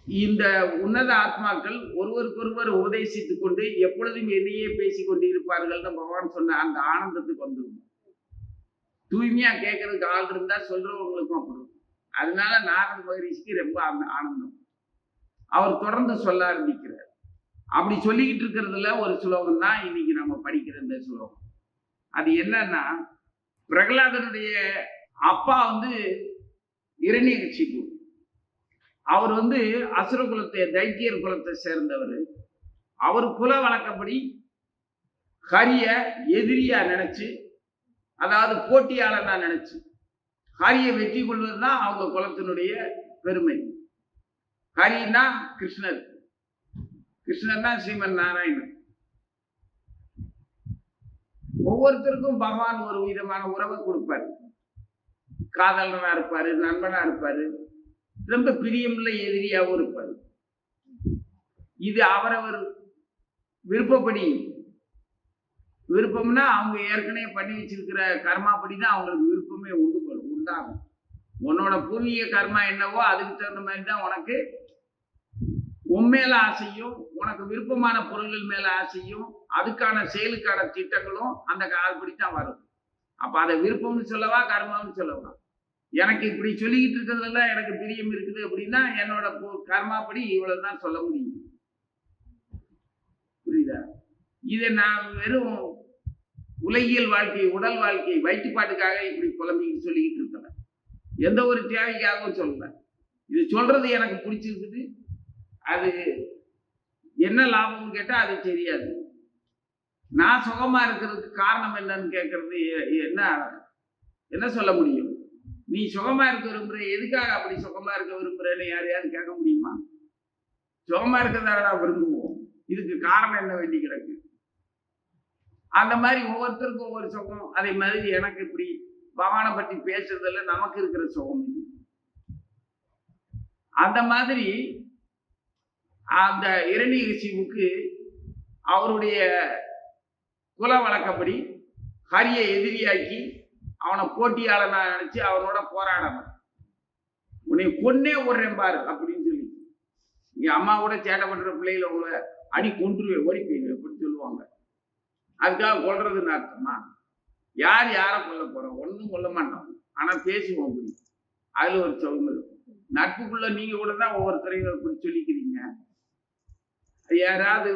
S1: இந்த உன்னத ஆத்மாக்கள் ஒருவருக்கொருவர் உபதேசித்துக் கொண்டு எப்பொழுதும் என்னையே பேசிக் கொண்டு இருப்பார்கள் பகவான் சொன்ன அந்த ஆனந்தத்துக்கு வந்துடும். தூய்மையா கேட்கறதுக்கு ஆள் இருந்தா சொல்றவங்களுக்கும் அப்படி. அதனால நாரத மகரிஷிக்கு ரொம்ப அந்த ஆனந்தம். அவர் தொடர்ந்து சொல்ல ஆரம்பிக்கிறார். அப்படி சொல்லிக்கிட்டு இருக்கிறதுல ஒரு ஸ்லோகம் தான் இன்னைக்கு நம்ம படிக்கிற இந்த ஸ்லோகம். அது என்னன்னா, பிரகலாதனுடைய அப்பா வந்து இரணியகசிபு. அவர் வந்து அசுர குலத்தை, தைத்தியர் குலத்தை சேர்ந்தவர். அவர் குல வழக்கப்படி ஹரிய எதிரியா நினைச்சு, அதாவது போட்டியாளனா நினைச்சு ஹரியை வெற்றி கொள்வதுதான் அவங்க குலத்தினுடைய பெருமை. ஹரினா கிருஷ்ணர், கிருஷ்ணர் தான் ஸ்ரீமன் நாராயணன். ஒவ்வொருத்தருக்கும் பகவான் ஒரு விதமான உறவை கொடுப்பாரு. காதலனா இருப்பாரு, நண்பனா இருப்பாரு, ரொம்ப பிரியமுள்ள எதிரியாகவும் இருப்பாரு. இது அவரவர் விருப்பப்படி. விருப்பம்னா அவங்க ஏற்கனவே பண்ணி வச்சிருக்கிற கர்மாப்படி தான் அவங்களுக்கு விருப்பமே உண்டாகும். உன்னோட பூர்வீக கர்மா என்னவோ அதுக்கு தகுந்த மாதிரி தான் உனக்கு உன் மேல ஆசையும், உனக்கு விருப்பமான பொருள்கள் மேல ஆசையும், அதுக்கான செயலுக்கான திட்டங்களும் அந்த காலப்படித்தான் வரும். அப்ப அதை விருப்பம்னு சொல்லவா கர்மான்னு சொல்லவா? எனக்கு இப்படி சொல்லிக்கிட்டு இருக்கிறதுல எனக்கு பிரியம் இருக்குது அப்படின்னா என்னோட கர்மாப்படி இவ்வளவுதான் சொல்ல முடியும். புரியுதா? இதை நான் வெறும் உலகியல் வாழ்க்கை, உடல் வாழ்க்கை, வயிற்றுப்பாட்டுக்காக இப்படி புலம்பிக்கிட்டு சொல்லிக்கிட்டு இருக்கேன். எந்த ஒரு தேவைக்காகவும் சொல்லல. இது சொல்றது எனக்கு பிடிச்சிருக்குது. அது என்ன லாபம்னு கேட்டா அது தெரியாது. நான் சுகமா இருக்கிறதுக்கு காரணம் என்னன்னு கேட்கறது என்ன சொல்ல முடியும்? நீ சுகமா இருக்க விரும்புற, எதுக்காக அப்படி சுகமா இருக்க விரும்புறேன்னு யாரையாவது கேட்க முடியுமா? சுகமா இருக்கிறதாடா விரும்புவோம், இதுக்கு காரணம் என்ன வேண்டி கிடக்கு? அந்த மாதிரி ஒவ்வொருத்தருக்கும் ஒவ்வொரு சுகம். அதே மாதிரி எனக்கு இப்படி பகவானை பற்றி பேசுறதுல நமக்கு இருக்கிற சுகம் இது. அந்த மாதிரி அந்த இரணியகசிபுக்கு அவருடைய குல வழக்கப்படி ஹரியை எதிரியாக்கி அவனை போட்டியாளனா நினைச்சு அவனோட போராடணும். உன்னை கொன்னே ஓடுறேன் பாரு அப்படின்னு சொல்லி, நீ அம்மா கூட சேட்டை பண்ற பிள்ளைகளை உங்களை அடி கொன்றுவே ஓடி போயிரு அப்படின்னு சொல்லுவாங்க. அதுக்காக கொல்றதுன்னு அர்த்தமா? யார் யாரை கொல்ல போறோம்? ஒன்றும் கொல்ல மாட்டோம், ஆனா பேசுவோம். அப்படி அதுல ஒரு சுகம் இருக்கும். நட்புக்குள்ள நீங்க கூட தான் ஒவ்வொருத்தரையும் இப்படி சொல்லிக்கிறீங்க. யாராவது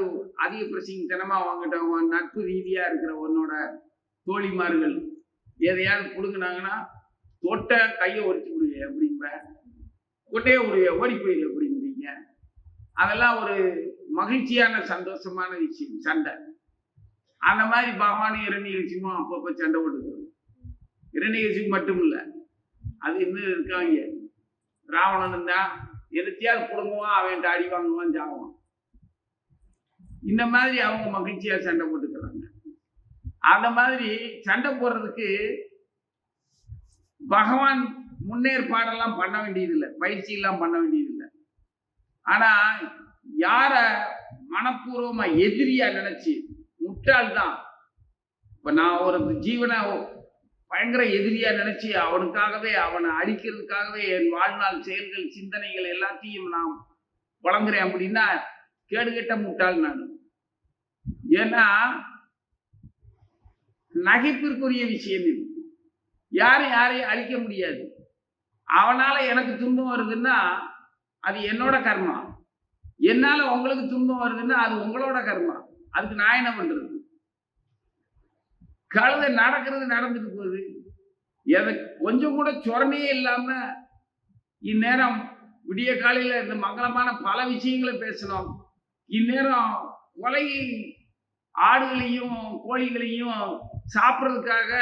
S1: அதிக பிரசிங்கத்தனமா அவங்ககிட்ட நட்பு ரீதியா இருக்கிற உன்னோட தோழிமார்கள் எதையாவது கொடுங்கினாங்கன்னா தொட்ட கையை ஒடிச்சு விடுங்க அப்படிம்ப, கொட்டையை விடுங்க, ஓடி போயிடு அப்படிங்கிறீங்க. அதெல்லாம் ஒரு மகிழ்ச்சியான சந்தோஷமான விஷயம். சண்டை அந்த மாதிரி பகவானும் இரண்யகசிபும் அப்பப்போ சண்டை போட்டுக்கிறது. இரண்யகசிபு மட்டும் இல்லை, அது இன்னும் இருக்காங்க. ராவணன் தான் எதிர்த்தியாவது கொடுங்குவான், அவன் அடி வாங்குவான், ஜாவான். இந்த மாதிரி அவங்க மகிழ்ச்சியா சண்டை போட்டுக்கிறாங்க. அந்த மாதிரி சண்டை போடுறதுக்கு பகவான் முன்னேற்பாடெல்லாம் பண்ண வேண்டியதில்லை, பயிற்சி எல்லாம் பண்ண வேண்டியதில்லை. ஆனா யார மனப்பூர்வமா எதிரியா நினைச்சு, முட்டாள் தான். இப்ப நான் ஒரு ஜீவனை பயங்கர எதிரியா நினைச்சு அவனுக்காகவே, அவனை அழிக்கிறதுக்காகவே என் வாழ்நாள் செயல்கள் சிந்தனைகள் எல்லாத்தையும் நான் வழங்குறேன் அப்படின்னா கேடுகட்ட முட்டாள் நான். ஏன்னா நகைப்பிற்குரிய விஷயம் இது. யாரையும் அழிக்க முடியாது. அவனால எனக்கு துன்பம் வருதுன்னா அது என்னோட கர்மா, என்னால உங்களுக்கு துன்பம் வருதுன்னா அது உங்களோட கர்மா. அதுக்கு நான் என்ன பண்றது? கழுதை நடக்கிறது நடந்துட்டு போகுது. எதை கொஞ்சம் கூட சொரணையே இல்லாம இந்நேரம் விடிய காலையில இந்த மங்களமான பல விஷயங்களை பேசணும். இந்நேரம் கொலை ஆடுகளையும் கோழிகளையும் சாப்பிட்றதுக்காக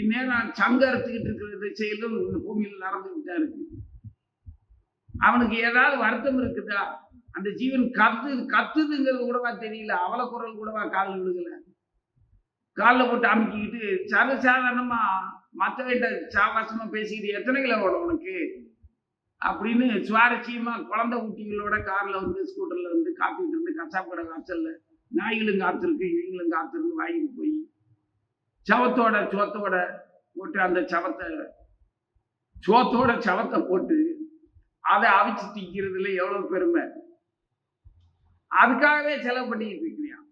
S1: இந்நேரம் சங்க அறுத்துக்கிட்டு இருக்கிற செயலும் இந்த பூமியில் நடந்துகிட்டு தான் இருக்கு. அவனுக்கு ஏதாவது வருத்தம் இருக்குதா? அந்த ஜீவன் கத்துதுங்கிறது கூடவா தெரியல? அவளை குரல் கூடவா காலில் விழுகல? காலில் போட்டு அமுக்கிக்கிட்டு சர்வசாதாரணமா மற்றவங்கிட்ட சாவாசமா பேசிக்கிட்டு எத்தனை கிலோ ஓடும் உனக்கு அப்படின்னு சுவாரஸ்யமா குழந்தை ஊட்டிகளோட கார்ல வந்து ஸ்கூட்டர்ல வந்து காத்துக்கிட்டு இருந்து கசாப் கடை காய்ச்சல்ல நாய்களும் காத்திருக்கு, இவங்களும் காத்திருந்து வாங்கிட்டு போய் சவத்தோட போட்டு அந்த சவத்தை போட்டு அதை அவிச்சு திக்கிறதுல எவ்வளவு பெருமை. அதுக்காகவே செலவு பண்ணிக்கிட்டு இருக்கிறான்.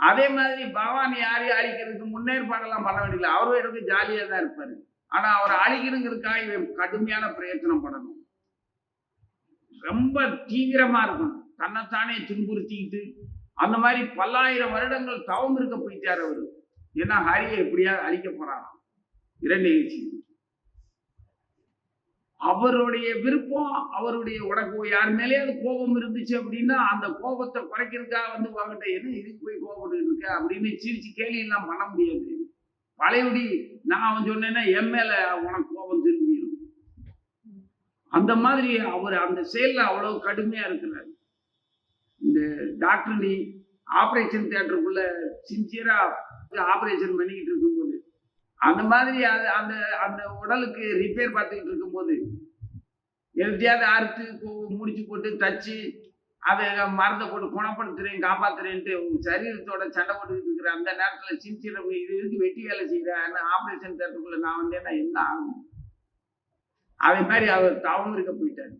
S1: அதே மாதிரி பகவான் யாரையும் அழிக்கிறதுக்கு முன்னேற்பாடெல்லாம் பண்ண வேண்டியதில்லை. அவரும் எனக்கு ஜாலியா தான் இருப்பாரு. ஆனா அவரை அழிக்கணுங்கிறதுக்காக இவன் கடுமையான பிரயத்தனம் பண்ணணும். ரொம்ப தீவிரமா இருக்கணும். தன்னைத்தானே துன்புறுத்திக்கிட்டு அந்த மாதிரி பல்லாயிரம் வருடங்கள் தவம் இருக்க போயிட்டார் அவரு. ஏன்னா ஹரியை எப்படியாவது அழிக்க போறாராம் இரண்யகசிபு. அவருடைய விருப்பம், அவருடைய உனக்கு யார் மேலேயாவது கோபம் இருந்துச்சு அப்படின்னா அந்த கோபத்தை குறைக்கிறதுக்காக வந்து வாங்கிட்ட என்ன இதுக்கு போய் கோபப்பட்டு இருக்க அப்படின்னு சிரிச்சு கேலி எல்லாம் பண்ண முடியாது. பழையபடி நான் அவன் சொன்னேன்னா என் மேல உனக்கு கோபம் திரும்பிடும். அந்த மாதிரி அவர் அந்த செயல்ல அவ்வளவு கடுமையா இருக்கிறார். இந்த டாக்டர் நீ ஆபரேஷன் தியேட்டருக்குள்ள சின்சியரா ஆபரேஷன் பண்ணிக்கிட்டு இருக்கும்போது அந்த மாதிரி அந்த அந்த உடலுக்கு ரிப்பேர் பார்த்துக்கிட்டு இருக்கும்போது எழுதியாவது அறுத்து முடிச்சு போட்டு தச்சு அதை மருந்தை போட்டு குணப்படுத்துறேன் காப்பாத்துறேன்ட்டு சரீரத்தோட சண்டை போட்டுக்கிட்டு இருக்கிற அந்த நேரத்தில் சின்சியரை இது இருக்கு வெட்டி வேலை செய்யறேன் ஆபரேஷன் தியேட்டருக்குள்ள நான் வந்தேன்னா என்ன ஆகும்? அதே மாதிரி அவர் தவம் இருக்க போயிட்டாரு.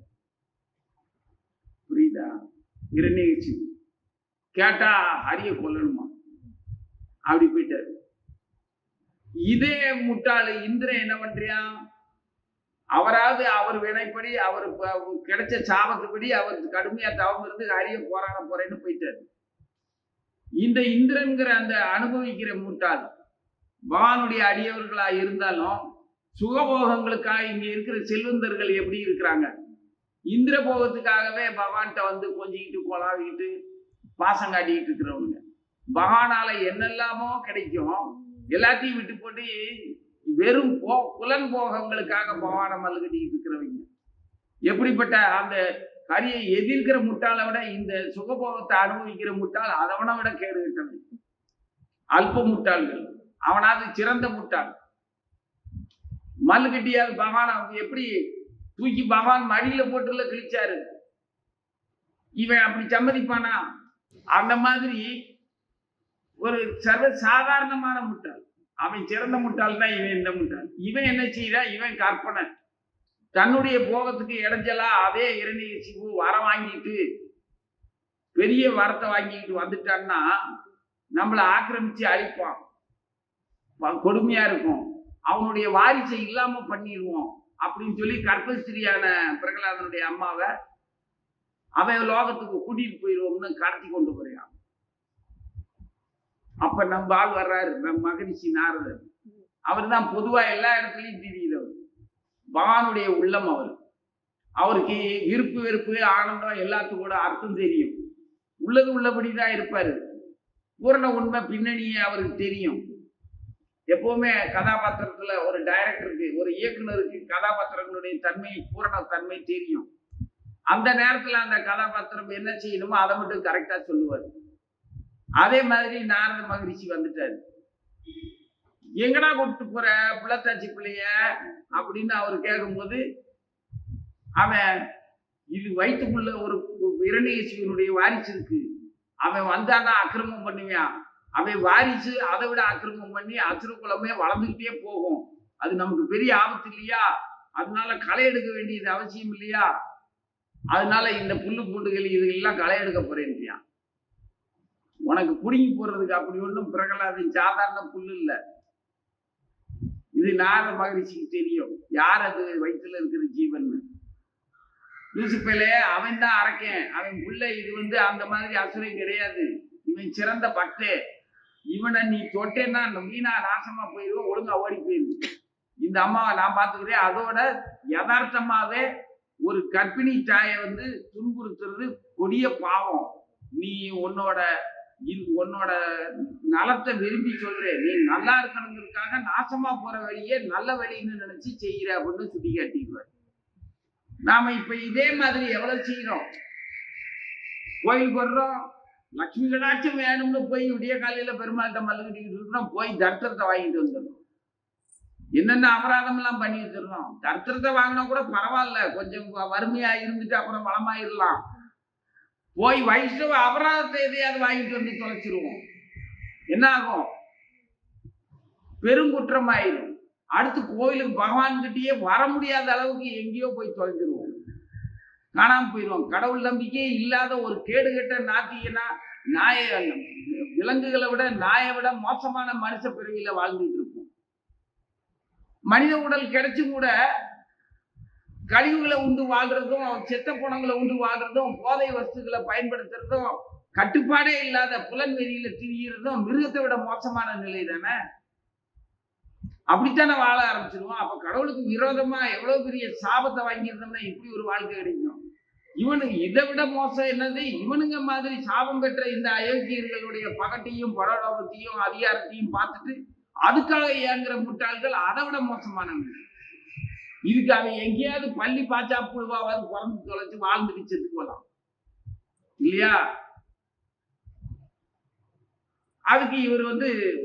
S1: புரியுதா? இரண்யகசிபு கேட்டா ஹரிய கொல்லணுமா அப்படி போயிட்டாரு. இதே முட்டாளு இந்திரன் என்ன பண்றியான்? அவராவது அவர் வினைப்படி அவர் கிடைச்ச சாபத்துப்படி அவர் கடுமையா தவம் இருந்து ஹரிய போராட போறேன்னு போயிட்டாரு. இந்த இந்திரன்கிற அந்த அனுபவிக்கிற முட்டாள் பகவானுடைய அடியவர்களா இருந்தாலும் சுகபோகங்களுக்காக இங்க இருக்கிற செல்வந்தர்கள் எப்படி இருக்கிறாங்க? இந்திர போகத்துக்காகவே பகவான்கிட்ட வந்து கொஞ்சிக்கிட்டு கொலாவிக்கிட்டு பாசம் காட்டிக்கிட்டு இருக்கிறவங்க. பகவானால என்னெல்லாமோ கிடைக்கும் எல்லாத்தையும் விட்டு போட்டு வெறும் புலன் போகங்களுக்காக பகவானை மல்லுகட்டிக்கிட்டு இருக்கிறவங்க. எப்படிப்பட்ட அந்த கரியை எதிர்க்கிற முட்டாளை விட இந்த சுகபோகத்தை அனுபவிக்கிற முட்டாள் அதவனை விட கேடு கட்டவன். அல்ப முட்டாள்கள், அவனாவது சிறந்த முட்டாள். மல்லுகட்டியால் பகவான் அவங்க எப்படி தூக்கி பகவான் மடியில போட்டுல கிழிச்சாரு. இவன் அப்படி சம்மதிப்பானா? அந்த மாதிரி ஒரு சர்வ சாதாரணமான முட்டாள். அவன் சிறந்த முட்டாள் தான் இவன் இந்த முட்டாள். இவன் என்ன செய்யறான்? இவன் கற்பனை தன்னுடைய போகத்துக்கு இடைஞ்சலா அதே இரண்யகசிபு வர வாங்கிட்டு பெரிய வரத்தை வாங்கிட்டு வந்துட்டான்னா நம்மளை ஆக்கிரமிச்சு அழிப்பான், கொடுமையா இருக்கும், அவனுடைய வாரிசை இல்லாம பண்ணிடுவோம் அப்படின்னு சொல்லி கர்ப்பஸ்திரியான பிரகலாதனுடைய அம்மாவை அவன் லோகத்துக்கு கூட்டிட்டு போயிடுவோம்னு கடத்தி கொண்டு போறான். அப்ப நம்ம ஆள் வர்றாரு, நம்ம மகரிஷி நாரதர். அவர் தான் பொதுவா எல்லா இடத்துலயும் தெரியுறவர். பகவானுடைய உள்ளம் அவர். அவருக்கு விருப்பு வெறுப்பு ஆனந்தம் எல்லாத்துக்கூட அர்த்தம் தெரியும். உள்ளது உள்ளபடிதான் இருப்பாரு. பூரண உண்மை பின்னணியே அவருக்கு தெரியும். எப்பவுமே கதாபாத்திரத்துல ஒரு டைரக்டருக்கு, ஒரு இயக்குனருக்கு கதாபாத்திரங்களுடைய தன்மை, பூரண தன்மை தெரியும். அந்த நேரத்துல அந்த கதாபாத்திரம் என்ன செய்யணுமோ அதை மட்டும் கரெக்டா சொல்லுவார். அதே மாதிரி நாரத மகரிஷி வந்துட்டாரு. எங்கடா கூப்பிட்டு போற புள்ளத்தாச்சி பிள்ளைய அப்படின்னு அவர் கேட்கும்போது, அவன் இது வயிற்றுக்குள்ள ஒரு இரண்யகசிபனுடைய வாரிசு இருக்கு, அவன் வந்தானா அக்கிரமம் பண்ணுவான், அவன் வாரிசு அதை விட அக்கிரமம் பண்ணி அசுர குலமே வளர்ந்துகிட்டே போகும், அது நமக்கு பெரிய ஆபத்து இல்லையா, அதனால களை எடுக்க வேண்டியது அவசியம் இல்லையா, அதனால இந்த புல்லு பூண்டுகள் இதெல்லாம் களை எடுக்க போறேன்றியான். உனக்கு புடுங்கி போடுறதுக்கு அப்படி ஒன்றும் பிரகலாதன் சாதாரண புல்லு இல்லை. இது நாரத மகரிஷிக்கு தெரியும் யார் அது வயிற்றுல இருக்கிற ஜீவன். லூசிப்பேலே அவன் தான் அரைக்கேன், அவன் புள்ள. இது அந்த மாதிரி அசுரம் கிடையாது, இவன் சிறந்த பக்தே. இவனை நீ தொட்டேன்னா வீணா நாசமா போயிடுவோம், ஒழுங்கா ஓடி போயிரு. இந்த அம்மாவை நான் பார்த்துக்கிறேன். அதோட யதார்த்தமாவே ஒரு கர்ப்பிணி தாயை துன்புறுத்துறது கொடிய பாவம். நீ உன்னோட நலத்தை விரும்பி சொல்றேன், நீ நல்லா இருக்கணுங்கிறதுக்காக நாசமா போற வழியே நல்ல வழின்னு நினைச்சு செய்கிற அப்படின்னு சுட்டி காட்டிடுவார். நாம இப்ப இதே மாதிரி எவ்வளவு செய்யறோம். கோயிலுக்கு வர்றோம், லட்சுமி கடாட்சம் வேணும்னு போய் விடிய காலையில பெருமாள்கிட்ட மல்லுக்கிட்டு இருக்கிறோம், போய் தர்த்தத்தை வாங்கிட்டு வந்துடுறோம். என்னென்ன அபராதம் எல்லாம் பண்ணி வச்சிடறோம். தர்த்தத்தை வாங்கினா கூட பரவாயில்ல, கொஞ்சம் வறுமையா இருந்துட்டு அப்புறம் வளமாயிடலாம். போய் வைஷ்ணவ அபராதத்தை எதையாவது வாங்கிட்டு வந்து தொலைச்சிருவோம். என்ன ஆகும்? பெருங்குற்றம் ஆயிரும். அடுத்து கோயிலுக்கு பகவான் கிட்டயே வர முடியாத அளவுக்கு எங்கேயோ போய் தொலைச்சிருவோம், காணாம போயிடுவோம். கடவுள் நம்பிக்கையே இல்லாத ஒரு கேடுகட்ட நாத்தியனா, விலங்குகளை விட நாயை விட மோசமான மனுஷ பிறவியில வாழ்ந்துட்டு இருப்போம். மனித உடல் கிடைச்சும் கூட கழிவுகளை உண்டு வாழ்றதும், செத்த பணங்களை உண்டு வாழ்றதும், போதை வஸ்துக்களை பயன்படுத்துறதும், கட்டுப்பாடே இல்லாத புலன் வெளியில திரிகிறதும் மிருகத்தை விட மோசமான நிலை தானே. அப்படித்தானே வாழ ஆரம்பிச்சிருவோம். அப்ப கடவுளுக்கு விரோதமா எவ்வளவு பெரிய சாபத்தை வாங்கியிருந்தோம்னா இப்படி ஒரு வாழ்க்கை கிடைக்கும். இவனுக்கு இதை விட மோசம் என்னது? இவனுங்க மாதிரி சாபம் பெற்ற இந்த அயோக்கியர்களுடைய பகட்டையும் படலோகத்தையும் அதிகாரத்தையும் பார்த்துட்டு அதுக்காக ஏங்குற முட்டாள்கள் அதை விட மோசமானவங்க. இதுக்கு அவன் எங்கேயாவது பள்ளி பாச்சா புழுவாவது பிறந்து தொலைச்சு வாழ்ந்துட்டு செத்து போலாம் இல்லையா? அதுக்கு இவர்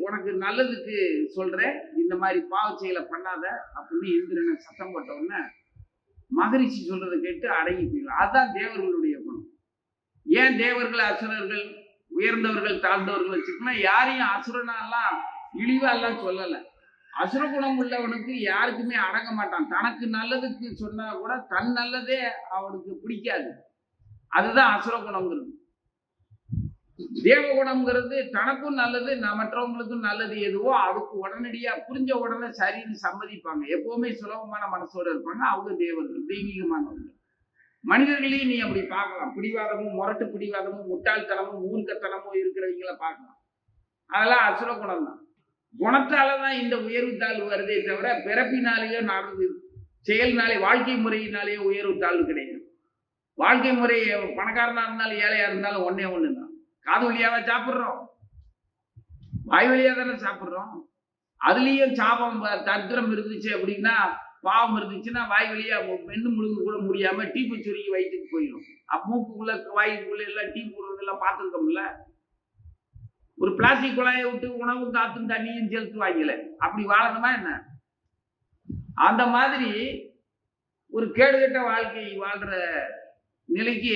S1: உனக்கு நல்லதுக்கு சொல்றேன், இந்த மாதிரி பாவ செயலை பண்ணாத அப்படின்னு இந்திரனை சத்தம் போட்ட உடனே மகரிஷி சொல்றதை கேட்டு அடங்கி போயிடும். அதுதான் தேவர்களுடைய குணம். ஏன் தேவர்கள் அசுரர்கள் உயர்ந்தவர்கள் தாழ்ந்தவர்கள் வச்சுக்கணும்? யாரையும் அசுரனாலாம் இழிவா எல்லாம் சொல்லல. அசுர குணம் உள்ளவனுக்கு யாருக்குமே அடங்க மாட்டான். தனக்கு நல்லதுக்கு சொன்னா கூட தன் நல்லதே அவனுக்கு பிடிக்காது. அதுதான் அசுர குணம்ங்கிறது. தேவ குணம்ங்கிறது தனக்கும் நல்லது, மற்றவங்களுக்கும் நல்லது எதுவோ அதுக்கு உடனடியா புரிஞ்ச உடனே சரின்னு சம்மதிப்பாங்க. எப்பவுமே சுலபமான மனசோட இருப்பாங்க. அவங்க தேவர்கள், தெய்வீகமானவர்கள். மனிதர்களையும் நீ அப்படி பார்க்கலாம். பிடிவாதமும் முரட்டு பிடிவாதமும் முட்டாள்தனமும் மூர்க்கத்தனமும் இருக்கிறவங்கள பார்க்கலாம். அதெல்லாம் அசுர குணம் தான். குணத்தாலதான் இந்த உயர்வு தாழ்வு வருதே தவிர பிறப்பினாலேயோ நடந்து செயல்னாலே வாழ்க்கை முறையினாலேயோ உயர்வு தாழ்வு கிடையாது. வாழ்க்கை முறை பணக்காரனா இருந்தாலும் ஏழையா இருந்தாலும் ஒன்னே ஒண்ணுதான். காது வழியாவா சாப்பிட்றோம்? வாய் வழியா தானே சாப்பிட்றோம். அதுலயும் சாபம் தத்திரம் இருந்துச்சு அப்படின்னா, பாவம் இருந்துச்சுன்னா வாய் வழியா மென்னு முழுங்க கூட முடியாம டீப்பு சுருக்கி வயிற்றுக்கு போயிடும். மூக்குக்குள்ள வாய்க்குள்ள எல்லாம் டீ போடுறதெல்லாம் பார்த்துருக்கோம்ல. ஒரு பிளாஸ்டிக் குழாயை விட்டு உணவும் காத்தும் தண்ணியும் செலுத்துவாங்கல, அப்படி வாழணுமா என்ன? அந்த மாதிரி ஒரு கேடுகட்ட வாழ்க்கை வாழ்ற நிலைக்கு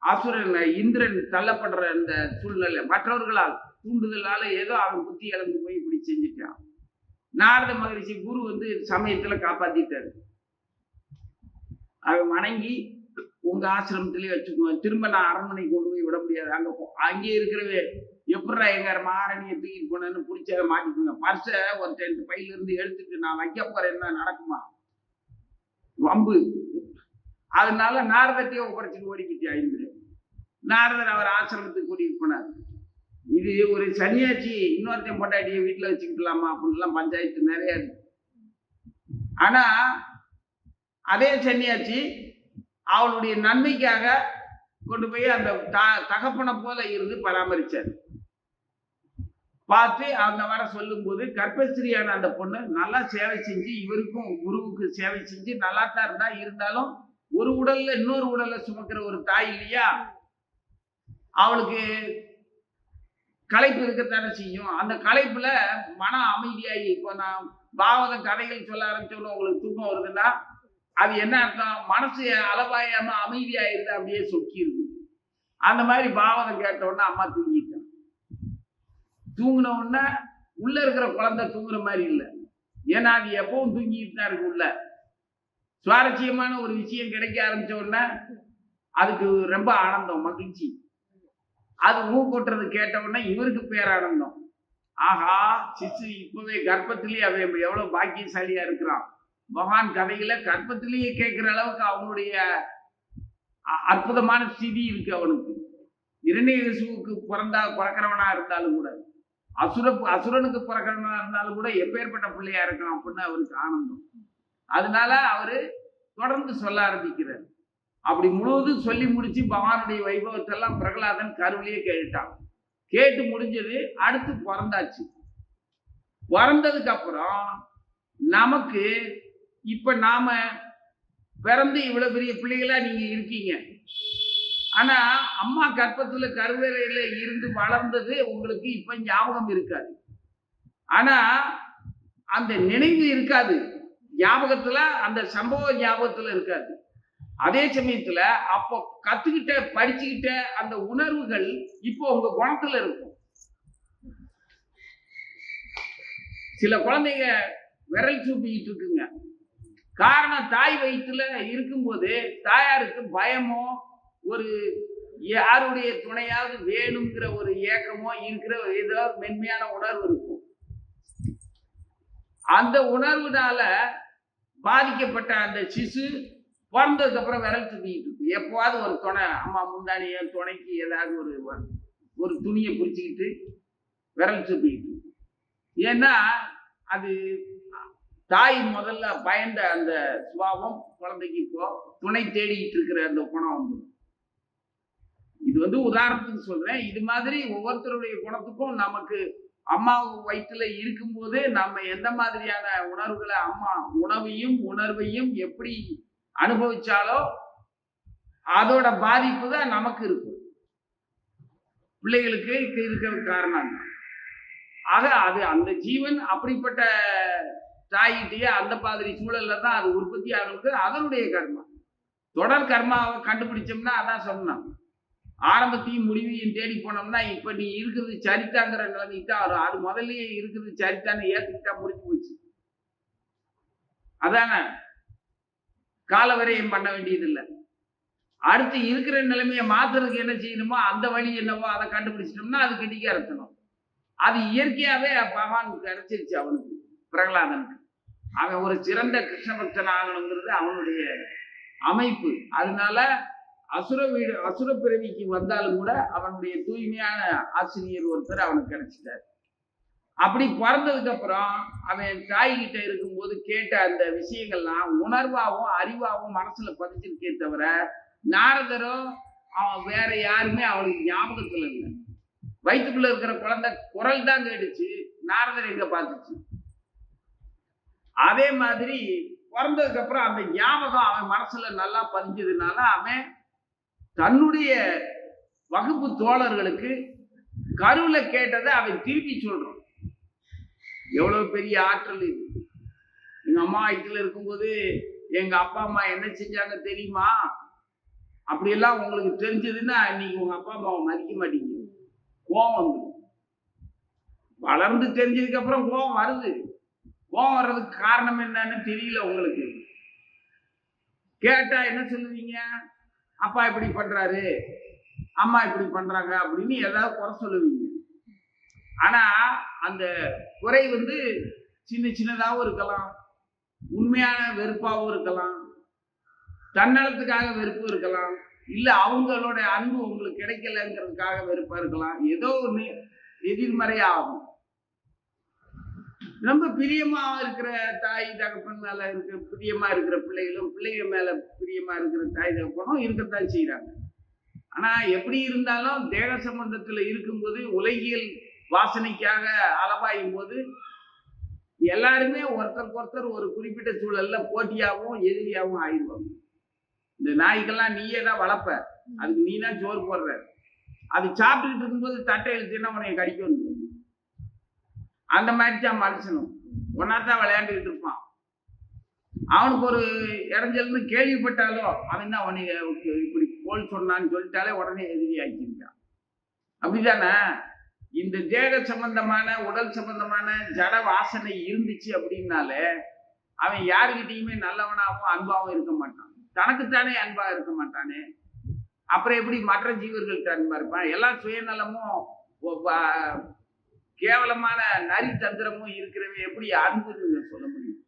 S1: அசுரன் இந்திரன் தள்ளப்படுற இந்த சூழ்நிலை மற்றவர்களால் தூண்டுதலால ஏதோ அவன் புத்தி இழந்து போய் இப்படி செஞ்சுட்டான். நாரத மகரிஷி குரு சமயத்துல காப்பாத்திட்டாரு. அவன் வணங்கி உங்க ஆசிரமத்திலேயே வச்சுக்குவேன், திரும்ப நான் அரண்மனை கொண்டு போய் விட முடியாது, அங்கே இருக்கிறவே எப்படா எங்க மகாராணியை தூக்கிட்டு போனேன்னு பிடிச்ச மாட்டிக்குங்க. பர்ச ஒரு 10 பையில இருந்து எடுத்துட்டு நான் வைக்க போறேன்னா நடக்குமா? வம்பு. அதனால நாரதத்தையே ஒப்படைச்சிட்டு ஓடிக்கிட்டு ஐந்து. நாரதர் அவர் ஆசிரமத்துக்கு கூட்டிட்டு போனார். இது ஒரு சன்னியாசி இன்னொருத்தையும் பொண்டாட்டியை வீட்டுல வச்சுக்கிட்டலாமா அப்படின்லாம் பஞ்சாயத்து நிறைய இருக்கு. ஆனா அதே சன்னியாசி அவளுடைய நன்மைக்காக கொண்டு போய் அந்த தகப்பனை போல இருந்து பராமரிச்சார். பார்த்து அவங்க வர சொல்லும் போது கர்ப்பஸ்திரியான அந்த பொண்ணு நல்லா சேவை செஞ்சு இவருக்கும் குருவுக்கு சேவை செஞ்சு நல்லா தான் இருந்தாலும் ஒரு உடல்ல இன்னொரு உடல்ல சுமக்கிற ஒரு தாய் இல்லையா, அவளுக்கு களைப்பு இருக்கத்தானே செய்யும். அந்த களைப்புல மன அமைதியாகி, இப்போ நான் பாவத கதைகள் சொல்ல ஆரம்பிச்சோன்னு உங்களுக்கு தூக்கம் வருதுன்னா அது என்ன அர்த்தம்? மனசு அளவாயாம அமைதியாயிருது, அப்படியே சொக்கிடுது. அந்த மாதிரி பாவதம் கேட்ட உடனே அம்மா தூங்கிட்டான். தூங்கின உடனே உள்ள இருக்கிற குழந்தை தூங்குற மாதிரி இல்லை. ஏன்னா அது எப்பவும் தூங்கிட்டு தான் இருக்கு. உள்ள சுவாரஸ்யமான ஒரு விஷயம் கிடைக்க ஆரம்பிச்ச உடனே அதுக்கு ரொம்ப ஆனந்தம், மகிழ்ச்சி. அது ஊக்கொட்டுறது கேட்ட உடனே இவருக்கு பேரானந்தம். ஆஹா, சிசு இப்பவே கர்ப்பத்திலேயே அவன் எவ்வளவு பாக்கியசாலியா இருக்கிறான். பகவான் கதையில கர்ப்பத்திலேயே கேட்கிற அளவுக்கு அவனுடைய அற்புதமான ஸ்திதி இருக்கு அவனுக்கு. இரணியசுவுக்கு பிறக்கிறவனா இருந்தாலும் கூட, அசுரனுக்கு பிறக்கிறவனா இருந்தாலும் கூட எப்பேற்பட்ட பிள்ளையா இருக்கான் அப்படின்னு அவருக்கு ஆனந்தம். அதனால அவரு தொடர்ந்து சொல்ல ஆரம்பிக்கிறார். அப்படி முழுவதும் சொல்லி முடிச்சு பகவானுடைய வைபவத்தெல்லாம் பிரகலாதன் கருவிலேயே கேட்டான். கேட்டு முடிஞ்சது. அடுத்து பிறந்தாச்சு. பிறந்ததுக்கு அப்புறம் நமக்கு இப்ப நாம பிறந்து இவ்வளவு பெரிய பிள்ளைகளா நீங்க இருக்கீங்க. ஆனா அம்மா கர்ப்பத்துல கருவறையில இருந்து வளர்ந்தது உங்களுக்கு இப்ப ஞாபகம் இருக்காது. ஆனா அந்த நினைவு இருக்காது, ஞாபகத்துல அந்த சம்பவ ஞாபகத்துல இருக்காது. அதே சமயத்துல அப்போ கத்துக்கிட்ட படிச்சுக்கிட்ட அந்த உணர்வுகள் இப்போ உங்க குணத்துல இருக்கும். சில குழந்தைங்க விரல் சூப்பிக்கிட்டு இருக்குங்க. காரணம், தாய் வயிற்றுல இருக்கும்போது தாயாருக்கு பயமோ ஒரு யாருடைய துணையாவது வேணுங்கிற ஒரு ஏக்கமோ இருக்கிற ஏதாவது மென்மையான உணர்வு இருக்கும். அந்த உணர்வுனால பாதிக்கப்பட்ட அந்த சிசு பிறந்ததுக்கு அப்புறம் விரல் சுத்திக்கிட்டு இருக்கு. எப்போவாது ஒரு துணை, அம்மா முந்தானிய துணைக்கு ஏதாவது ஒரு துணியை பிடிச்சிக்கிட்டு விரல் சுத்திக்கிட்டு. ஏன்னா அது தாய் முதல்ல பயந்த அந்த சுபாவம் குழந்தைக்கு இப்போ துணை தேடிக்கிட்டு இருக்கிற அந்த குணம் வந்து. இது உதாரணத்துக்கு சொல்றேன். இது மாதிரி ஒவ்வொருத்தருடைய குணத்துக்கும் நமக்கு அம்மா வயிற்றுல இருக்கும்போது நம்ம எந்த மாதிரியான உணர்வுகளை, அம்மா உணர்வையும் எப்படி அனுபவிச்சாலோ அதோட பாதிப்பு தான் நமக்கு இருக்கும். பிள்ளைகளுக்கு இருக்கிற காரணம் தான். ஆக அது அந்த ஜீவன் அப்படிப்பட்ட தாயிட்டே அந்த மாதிரி சூழல்ல தான் அது உற்பத்தி ஆகுது. அதனுடைய கர்மா, தொடர் கர்மாவை கண்டுபிடிச்சோம்னா அதான் சொன்னோம். ஆரம்பத்தையும் முடிவையும் தேடி போனோம்னா இப்ப நீ இருக்கிறது சரித்தாங்கிற நிலைமைக்கு தான் வரும். அது முதல்லயே இருக்கிறது சரித்தான்னு ஏத்துக்கிட்டா முடிஞ்சு போச்சு. அதான காலவரையும் பண்ண வேண்டியது இல்லை. அடுத்து இருக்கிற நிலைமையை மாத்துறதுக்கு என்ன செய்யணுமோ அந்த வழி என்னவோ அதை கண்டுபிடிச்சிட்டோம்னா அது கெட்டிக்காரத்தணும். அது இயற்கையாவே பகவான் கிடைச்சிருச்சு அவனுக்கு, பிரகலாதனுக்கு. அவன் ஒரு சிறந்த கிருஷ்ண பக்தன் ஆகணுங்கிறது அவனுடைய அமைப்பு. அதனால அசுர பிறவிக்கு வந்தாலும் கூட அவனுடைய தூய்மையான ஆசிரியர் ஒருத்தர் அவனுக்கு கிடைச்சிட்டார். அப்படி பிறந்ததுக்கு அப்புறம் அவன் தாய்கிட்ட இருக்கும்போது கேட்ட அந்த விஷயங்கள்லாம் உணர்வாகவும் அறிவாகவும் மனசுல பதிச்சிருக்கே தவிர நாரதரோ வேற யாருமே அவனுக்கு ஞாபகத்துல இல்லை. வயிற்றுக்குள்ள இருக்கிற குழந்தை குரல் தான் கேட்டுச்சு, நாரதர் எங்க பார்த்துச்சு. அதே மாதிரி பிறந்ததுக்கு அப்புறம் அந்த ஞாபகம் அவன் மனசுல நல்லா பதிஞ்சதுனால அவன் தன்னுடைய வகுப்பு தோழர்களுக்கு கருவில கேட்டதை அவன் திருப்பி சொல்றான். எவ்வளவு பெரிய ஆற்றல் இது! எங்க அம்மா வயிற்றுல இருக்கும்போது எங்க அப்பா அம்மா என்ன செஞ்சாங்க தெரியுமா? அப்படியெல்லாம் உங்களுக்கு தெரிஞ்சதுன்னா இன்னைக்கு உங்க அப்பா அம்மாவை மதிக்க மாட்டீங்க. கோபம் வந்துடும். வளர்ந்து தெரிஞ்சதுக்கு அப்புறம் கோபம் வருது. கோபம் வர்றதுக்கு காரணம் என்னன்னு தெரியல உங்களுக்கு. கேட்டா என்ன சொல்லுவீங்க? அப்பா இப்படி பண்றாரு, அம்மா இப்படி பண்றாங்க அப்படின்னு ஏதாவது குறை சொல்லுவீங்க. ஆனா அந்த குறை சின்ன சின்னதாகவும் இருக்கலாம், உண்மையான வெறுப்பாகவும் இருக்கலாம். தன்னலத்துக்காக வெறுப்பு இருக்கலாம், இல்ல அவங்களோட அன்பு உங்களுக்கு கிடைக்கலங்கிறதுக்காக வெறுப்பா இருக்கலாம். ஏதோ ஒண்ணு எதிர்மறையா ஆகும். ரொம்ப பிரியமா இருக்கிற தாய் தகப்பன் மேல இருக்கிற பிரியமா இருக்கிற பிள்ளைகளும், பிள்ளைகள் மேல பிரியமா இருக்கிற தாய் தகப்பனும் இருக்கத்தான் செய்யறாங்க. ஆனா எப்படி இருந்தாலும் தேக சம்பந்தத்துல இருக்கும்போது, உலகியல் வாசனைக்காக அளவாயும் போது எல்லாருமே ஒருத்தருக்கு ஒருத்தர் ஒரு குறிப்பிட்ட சூழல்ல போட்டியாகவும் எதிரியாகவும் ஆயிடுவாங்க. இந்த நாய்க்கெல்லாம் நீயே தான் வளர்ப்ப, அதுக்கு நீ தான் சோறு போடுற, அது சாப்பிட்டுக்கிட்டு இருக்கும்போது தட்டை இழுத்துன்னா உனைய கடிக்க வந்துடும். அந்த மாதிரி தான் மனுஷனும் ஒன்னாத்தான் விளையாண்டுக்கிட்டு இருப்பான். அவனுக்கு ஒரு இடைஞ்சல்னு கேள்விப்பட்டாலோ அவன் தான் அவனை இப்படி போல் சொன்னான்னு சொல்லிட்டாலே உடனே எதிரி ஆக்கிட்டான். அப்படிதானே? இந்த தேக சம்பந்தமான உடல் சம்பந்தமான ஜட வாசனை இருந்துச்சு அப்படின்னாலே அவன் யாருக்கிட்டையுமே நல்லவனாகவும் அன்பாகவும் இருக்க மாட்டான். தனக்குத்தானே அன்பா இருக்க மாட்டானே, அப்புறம் எப்படி மற்ற ஜீவர்கள்ட்ட அன்பா இருப்பான்? எல்லாம் சுயநலமும் கேவலமான நரி தந்திரமும் இருக்கிறவன் எப்படி அன்புன்னு சொல்ல முடியும்?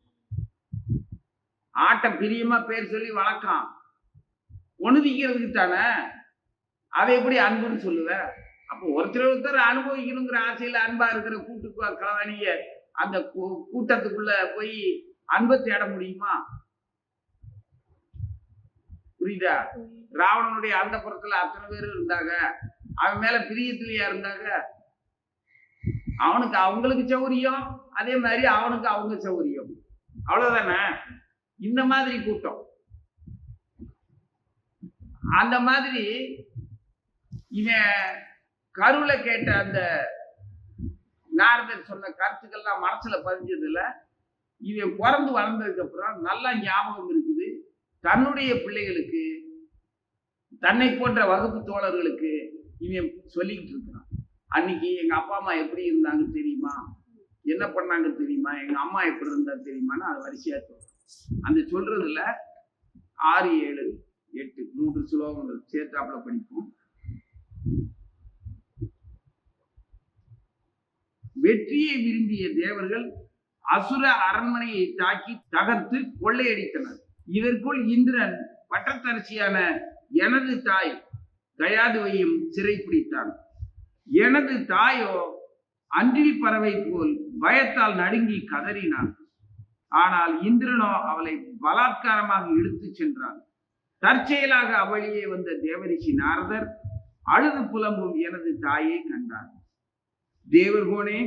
S1: ஆட்டை பிரியமா பேர் சொல்லி வளர்க்கான், ஒண்ணுதிக்கிறதுக்கு தானே, அதை எப்படி அன்புன்னு சொல்லுவ? அப்போ ஒருத்தர் அனுபவிக்கணுங்கிற ஆசையில அன்பா இருக்கிற கூட்டு களவாணிய அந்த கூட்டத்துக்குள்ள போய் அன்பை தேட முடியுமா? புரியுதா? ராவணனுடைய அந்த புறத்துல அத்தனை பேர் இருந்தாங்க, அவன் மேல பிரியத்திலேயா இருந்தாங்க? அவனுக்கு அவங்களுக்கு சௌரியம், அதே மாதிரி அவனுக்கு அவங்க சௌரியம், அவ்வளவுதானே? இந்த மாதிரி கூட்டம். அந்த மாதிரி இவன் கருவில கேட்ட அந்த நாரதர் சொன்ன கருத்துக்கள்லாம் மனசுல பதிஞ்சதுல இவன் பிறந்து வளர்ந்ததுக்கு அப்புறம் நல்லா ஞாபகம் இருக்குது. தன்னுடைய பிள்ளைகளுக்கு, தன்னை போன்ற வகுப்பு தோழர்களுக்கு இவன் சொல்லிக்கிட்டு இருக்கிறான். அன்னைக்கு எங்க அப்பா அம்மா எப்படி இருந்தாங்க தெரியுமா, என்ன பண்ணாங்க தெரியுமா, எங்க அம்மா எப்படி இருந்தா தெரியுமான்னு அது வரிசையா சொல்றான். அந்த சொல்றதுல 6, 7, 8 3 ஸ்லோகங்கள் சேர்த்தாப்புல படிப்போம். வெற்றியை விரும்பிய தேவர்கள் அசுர அரண்மனையை தாக்கி தகர்த்து கொள்ளையடித்தனர். இதற்குள் இந்திரன் பட்டத்தரசியான எனது தாய் தயாதுவையும் சிறைப்பிடித்தான். எனது தாயோ அன்றில் பறவை போல் பயத்தால் நடுங்கி கதறினான். ஆனால் இந்திரனோ அவளை பலாத்காரமாக இழுத்து சென்றான். தற்செயலாக அவளியே வந்த தேவரிஷி நாரதர் அழுது புலம்பும் எனது தாயை கண்டார். தேவர்கோனே,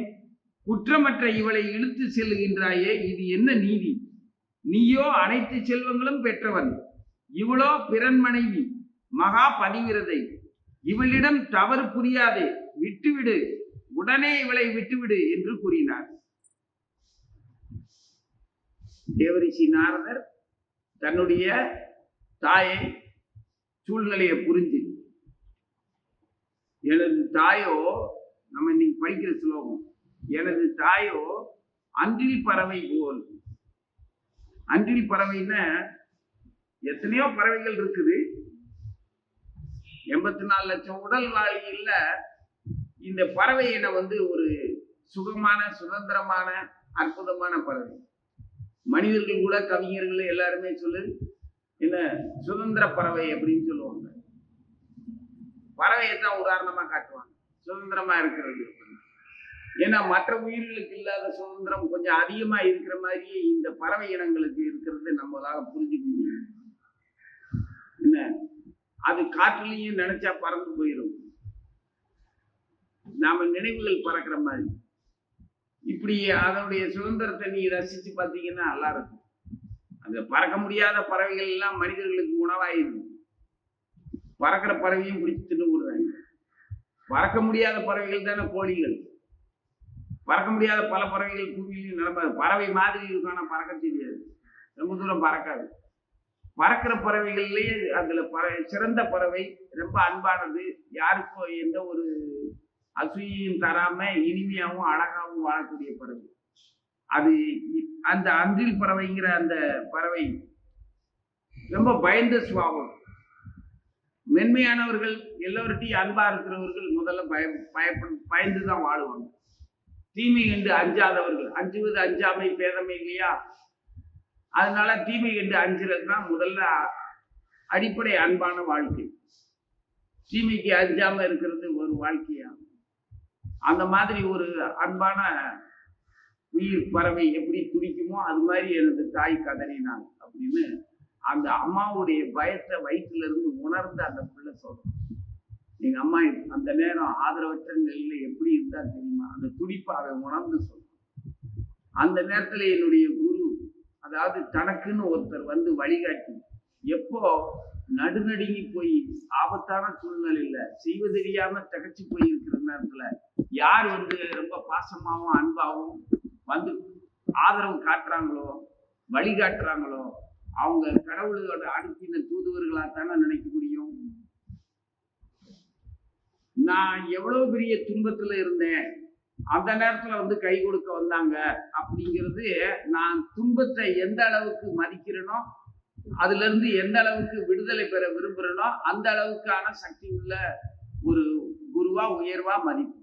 S1: குற்றமற்ற இவளை இழுத்து செல்லுகின்றாயே, இது என்ன நீதி? நீயோ அனைத்து செல்வங்களும் பெற்றவன், இவளோ பிறன் மனைவி, மகா பதிவிரதை. இவளிடம் தவறு புரியாதே, விட்டுவிடு, உடனே இவளை விட்டுவிடு என்று கூறினார். தேவரிஷி நாரதர் தன்னுடைய தாயை சூழ்நிலையை புரிஞ்சு, எனது தாயோ, நம்ம இன்னைக்கு படிக்கிற ஸ்லோகம், எனது தாயோ அன்றில் பறவை போல். அன்றில் பறவைன்னா எத்தனையோ பறவைகள் இருக்குது, 84 லட்சம் உடல் வாழியில இந்த பறவை இன ஒரு சுகமான, சுதந்திரமான, அற்புதமான பறவை. மனிதர்கள் கூட, கவிஞர்கள் எல்லாருமே என்ன சுதந்திர பறவை அப்படின்னு சொல்லுவாங்க. பறவையைத்தான் உதாரணமா காட்டுவாங்க சுதந்திரமா இருக்கிறது. ஏன்னா மற்ற உயிர்களுக்கு இல்லாத சுதந்திரம் கொஞ்சம் அதிகமா இருக்கிற மாதிரியே இந்த பறவை இனங்களுக்கு இருக்கிறது நம்மளால புரிஞ்சுக்க முடியும். என்ன, அது காற்றுலையும் நினைச்சா பறந்து போயிடும், நாம நினைவுகள் பறக்கிற மாதிரி. இப்படி அதனுடைய சுதந்திரத்தை நீ ரசிச்சு பார்த்தீங்கன்னா நல்லா இருக்கும். அந்த பறக்க முடியாத பறவைகள் எல்லாம் மனிதர்களுக்கு உணவாயிருக்கு. பறக்கிற பறவையும் பிடிச்சிட்டு விடுறாங்க. பறக்க முடியாத பறவைகள் தானே கோழிகள். பறக்க முடியாத பல பறவைகள் பூமியிலையும் நடப்பாது. பறவை மாதிரி இருக்கும், ஆனால் பறக்க தெரியாது, ரொம்ப தூரம் பறக்காது. பறக்கிற பறவைகள்லேயே அதுல சிறந்த பறவை, ரொம்ப அன்பானது, யாருக்கும் எந்த ஒரு அசூயையும் தராம இனிமையாகவும் அழகாகவும் வாழக்கூடிய பறவை. அது அந்த அன்றில் பறவைங்கிற அந்த பறவை ரொம்ப பயந்த சுபாவம். மென்மையானவர்கள், எல்லோர்கிட்டையும் அன்பா இருக்கிறவர்கள் முதல்ல பயந்துதான் வாழுவாங்க. தீமை கண்டு அஞ்சாதவர்கள், அஞ்சுவது அஞ்சாமை பேதமை இல்லையா? அதனால தீமை கண்டு அஞ்சுறது தான் முதல்ல அடிப்படை அன்பான வாழ்க்கை. தீமைக்கு அஞ்சாம இருக்கிறது ஒரு வாழ்க்கையா? அந்த மாதிரி ஒரு அன்பான உயிர் பறவை எப்படி துடிக்குமோ அது மாதிரி எனது தாய் கதறினாள் அப்படின்னு அந்த அம்மாவுடைய பயத்தை வயிற்றுல இருந்து உணர்ந்து அந்த பிள்ளை சொல்றோம். எங்க அம்மா அந்த நேரம் ஆதரவற்ற நிலையில எப்படி இருந்தா தெரியுமா? அந்த துடிப்பை அவன் உணர்ந்து சொல்றான். அந்த நேரத்துல என்னுடைய குரு, அதாவது தனக்குன்னு ஒருத்தர் வந்து வழிகாட்டி, எப்போ நடுநடுங்கி போய் ஆபத்தான சூழ்நிலையில செய்வதறியாம திகச்சு போய் இருக்கிற நேரத்துல யார் வந்து ரொம்ப பாசமாவும் அன்பாவும் வந்து ஆதரவு காட்டுறாங்களோ, வழிகாட்டுறாங்களோ, அவங்க கடவுளோட அனுப்பின தூதுவர்களா தானே நினைக்க முடியும். நான் எவ்வளவு பெரிய துன்பத்துல இருந்தேன், அந்த நேரத்துல வந்து கை கொடுக்க வந்தாங்க அப்படிங்கிறது, நான் துன்பத்தை எந்த அளவுக்கு மதிக்கிறேனோ, அதுல இருந்து எந்த அளவுக்கு விடுதலை பெற விரும்புறேனோ அந்த அளவுக்கான சக்தி உள்ள ஒரு குருவா உயர்வா மதிப்பு.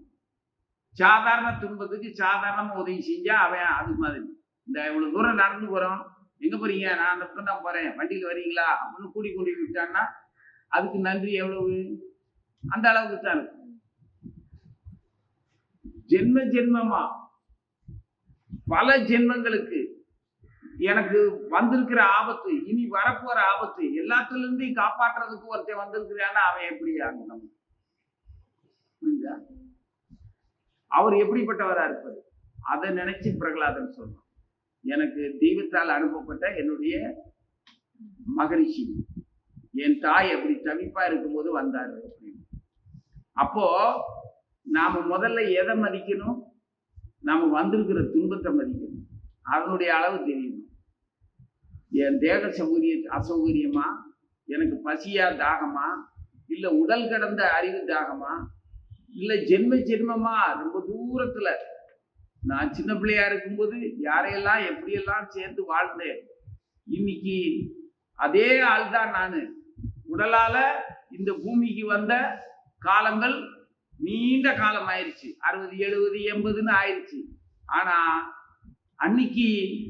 S1: சாதாரண துன்பத்துக்கு சாதாரணமா உதவி செஞ்சா அவன் அது மாதிரி. இந்த இவ்வளவு தூரம் நடந்து போறோம், எங்க போறீங்க? நான் அந்த பக்கம் தான் போறேன், வண்டியில வரீங்களா அப்படின்னு கூடி கொண்டு விட்டான்னா அதுக்கு நன்றி எவ்வளவு? அந்த அளவுக்கு தான் இருக்கு. ஜென்ம ஜென்மமா பல ஜென்மங்களுக்கு எனக்கு வந்திருக்கிற ஆபத்து, இனி வரப்போற ஆபத்து எல்லாத்துல இருந்து காப்பாற்றுறதுக்கு ஒருத்தன் வந்திருக்கிறான்னா அவன் எப்படி ஆகணும்? புரியுதா? அவர் எப்படிப்பட்டவரா இருப்பாரு? அதை நினைச்சு பிரகலாதன் சொல்றான், எனக்கு தெய்வத்தால் அனுப்பப்பட்ட என்னுடைய மகரிஷி, என் தாய் அப்படி தவிப்பா இருக்கும்போது வந்தாரு அப்படின்னு. அப்போ நாம முதல்ல எதை மதிக்கணும்? நாம வந்திருக்கிற துன்பத்தை மதிக்கணும். அதனுடைய அளவு தெரியணும். என் தேக அசௌகரியமா, எனக்கு பசியா தாகமா, இல்ல உடல் கடந்த அறிவு தாகமா, இல்ல ஜென்ம ஜென்மமா ரொம்ப தூரத்துல நான் சின்ன பிள்ளையா இருக்கும்போது யாரையெல்லாம் எப்படியெல்லாம் சேர்ந்து வாழ்ந்தேன், இன்னைக்கு அதே ஆள் தான் நானு. உடலால இந்த பூமிக்கு வந்த காலங்கள் நீண்ட காலம் ஆயிடுச்சு, 60 70 80ன்னு ஆயிடுச்சு. ஆனா அன்னைக்கு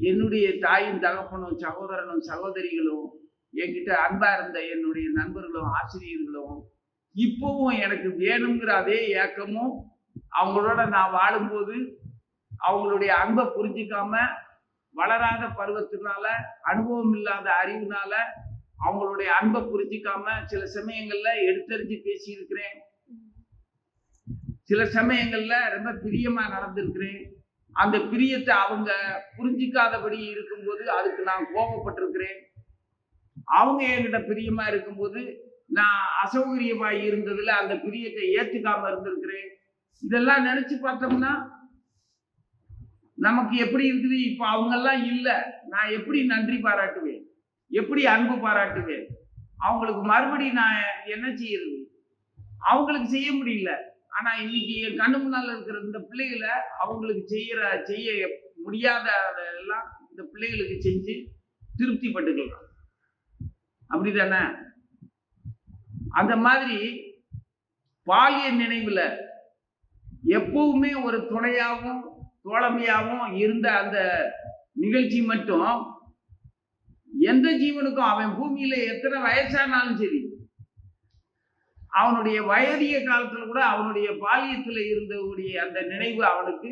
S1: என்னுடைய தாயும் தகப்பனும் சகோதரனும் சகோதரிகளும் என்கிட்ட அன்பா இருந்த என்னுடைய நண்பர்களும் ஆசிரியர்களும் இப்பவும் எனக்கு வேணுங்கிற அதே ஏக்கமும், அவங்களோட நான் வாழும்போது அவங்களுடைய அன்பை புரிஞ்சிக்காம வளராத பருவத்தினால அனுபவம் இல்லாத அறிவுனால அவங்களுடைய அன்பை புரிஞ்சிக்காம சில சமயங்கள்ல எடுத்தறிஞ்சு பேசி இருக்கிறேன், சில சமயங்கள்ல ரொம்ப பிரியமா நடந்திருக்கிறேன். அந்த பிரியத்தை அவங்க புரிஞ்சிக்காதபடி இருக்கும்போது அதுக்கு நான் கோபப்பட்டிருக்கிறேன். அவங்க என்கிட்ட பிரியமா இருக்கும்போது நான் அசௌகரியமாய் இருந்ததுல அந்த பிரியத்தை ஏத்துக்காம இருந்திருக்கிறேன். இதெல்லாம் நினைச்சு பார்த்தோம்னா நமக்கு எப்படி இருக்குது? இப்ப அவங்க எல்லாம் இல்ல, நான் எப்படி நன்றி பாராட்டுவேன், எப்படி அன்பு பாராட்டுவேன்? அவங்களுக்கு மறுபடி நான் என்ன செய்யறது? அவங்களுக்கு செய்ய முடியல. ஆனா இன்னைக்கு என் கண்ணு முன்னால இருக்கிற இந்த பிள்ளைகளை அவங்களுக்கு செய்ய முடியாத எல்லாம் இந்த பிள்ளைகளுக்கு செஞ்சு திருப்தி பட்டுக்கலாம். அப்படிதானே? அந்த மாதிரி பாலிய நினைவுல எப்பவுமே ஒரு துணையாகவும் தோழமையாகவும் இருந்த அந்த நிகழ்ச்சி மட்டும் எந்த ஜீவனுக்கும், அவன் பூமியில எத்தனை வயசானாலும் சரி, அவனுடைய வயதிய காலத்துல கூட அவனுடைய பாலியத்துல இருந்தவுடைய அந்த நினைவு அவனுக்கு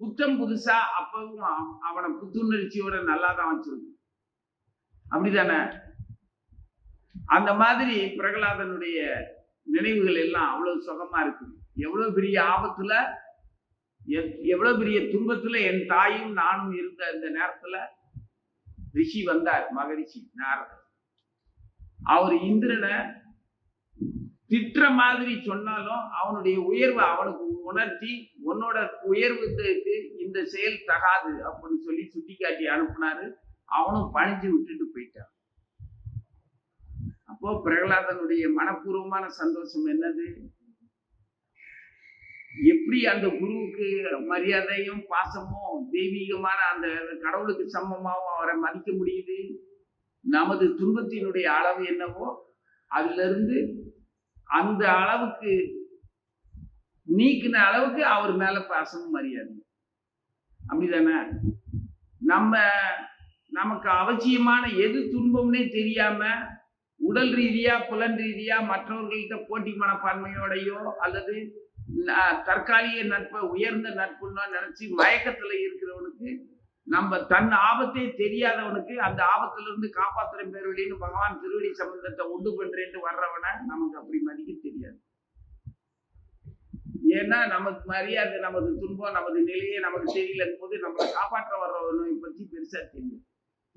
S1: புத்தம் புதுசா அப்பவும் அவனை புத்துணர்ச்சியோட நல்லா தான் வச்சிருக்கு. அப்படிதானே? அந்த மாதிரி பிரகலாதனுடைய நினைவுகள் எல்லாம் அவ்வளவு சுகமா இருக்கு. எவ்வளவு பெரிய ஆபத்துல, எவ்வளவு பெரிய துன்பத்துல என் தாயும் நானும் இருந்த இந்த நேரத்துல ரிஷி வந்தார், மகரிஷி நாரதர். அவர் இந்திரனை திட்டுற மாதிரி சொன்னாலும் அவனுடைய உயர்வு அவனுக்கு உணர்த்தி, உன்னோட உயர்வுக்கு இந்த செயல் தகாது அப்படின்னு சொல்லி சுட்டி காட்டி அனுப்புனாரு. அவனும் பணிஞ்சு விட்டுட்டு போயிட்டான். அப்போ பிரகலாதனுடைய மனப்பூர்வமான சந்தோஷம் என்னது? எப்படி அந்த குருவுக்கு மரியாதையும் பாசமும் தெய்வீகமான அந்த கடவுளுக்கு சமமாகவும் அவரை மதிக்க முடியுது? நமது துன்பத்தினுடைய அளவு என்னவோ அதுல இருந்து அந்த அளவுக்கு நீக்கின அளவுக்கு அவர் மேல பாசமும் மரியாதை. அப்படிதானே? நமக்கு அவசியமான எது துன்பம்னே தெரியாம உடல் ரீதியா புலன் ரீதியா மற்றவர்கள்ட்ட போட்டி மனப்பான்மையோடையோ அல்லது தற்காலிக நட்பை உயர்ந்த நட்புன்னா நினைச்சு மயக்கத்துல இருக்கிறவனுக்கு, நம்ம தன் ஆபத்தே தெரியாதவனுக்கு அந்த ஆபத்துல இருந்து காப்பாத்துற பேர்வழின்னு பகவான் திருவடி சம்பந்தத்தை உண்டு பண்றேன்னு வர்றவனை நமக்கு அப்படி மதிக்க தெரியாது. ஏன்னா நமக்கு மரியாதை, நமது துன்பம், நமது நிலையே நமக்கு தெரியலங்கும் போது நம்மளை காப்பாற்ற வர்றவனை பற்றி பெருசா தெரியும்.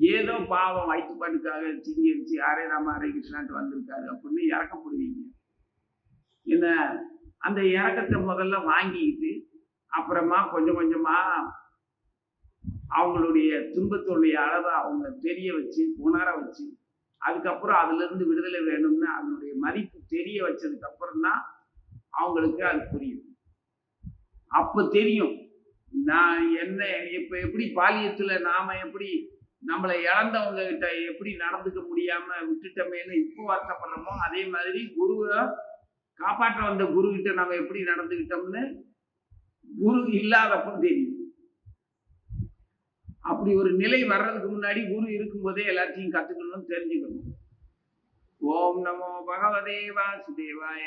S1: ஏதோ பாவம் வயிற்றுப்பாட்டுக்காக சிங்கரிச்சு ஹரே ராம ஹரே கிருஷ்ணான்ட்டு வந்திருக்காரு அப்படின்னு இறக்கப்படுவீங்க. என்ன அந்த இறக்கத்தை முதல்ல வாங்கிக்கிட்டு அப்புறமா கொஞ்சம் கொஞ்சமா அவங்களுடைய துன்பத்துடைய அளவை அவங்க தெரிய வச்சு உணர வச்சு அதுக்கப்புறம் அதுல இருந்து விடுதலை வேணும்னு அதனுடைய மதிப்பு தெரிய வச்சதுக்கு அப்புறம் தான் அவங்களுக்கு அது புரியும். அப்ப தெரியும் நான் என்ன இப்ப எப்படி பாலியத்துல நாம எப்படி நம்மளை இழந்தவங்க கிட்ட எப்படி நடந்துக்க முடியாம விட்டுட்டோமேன்னு இப்போ வருத்தப்படுறோமோ, அதே மாதிரி குருவை காப்பாற்ற வந்த குரு கிட்ட நம்ம எப்படி நடந்துக்கிட்டோம்னு குரு இல்லாதப்போ தெரியும். அப்படி ஒரு நிலை வர்றதுக்கு முன்னாடி குரு இருக்கும்போதே எல்லாத்தையும் கத்துக்கணும், தெரிஞ்சுக்கணும். ஓம் நமோ பகவதே வாசுதேவாய.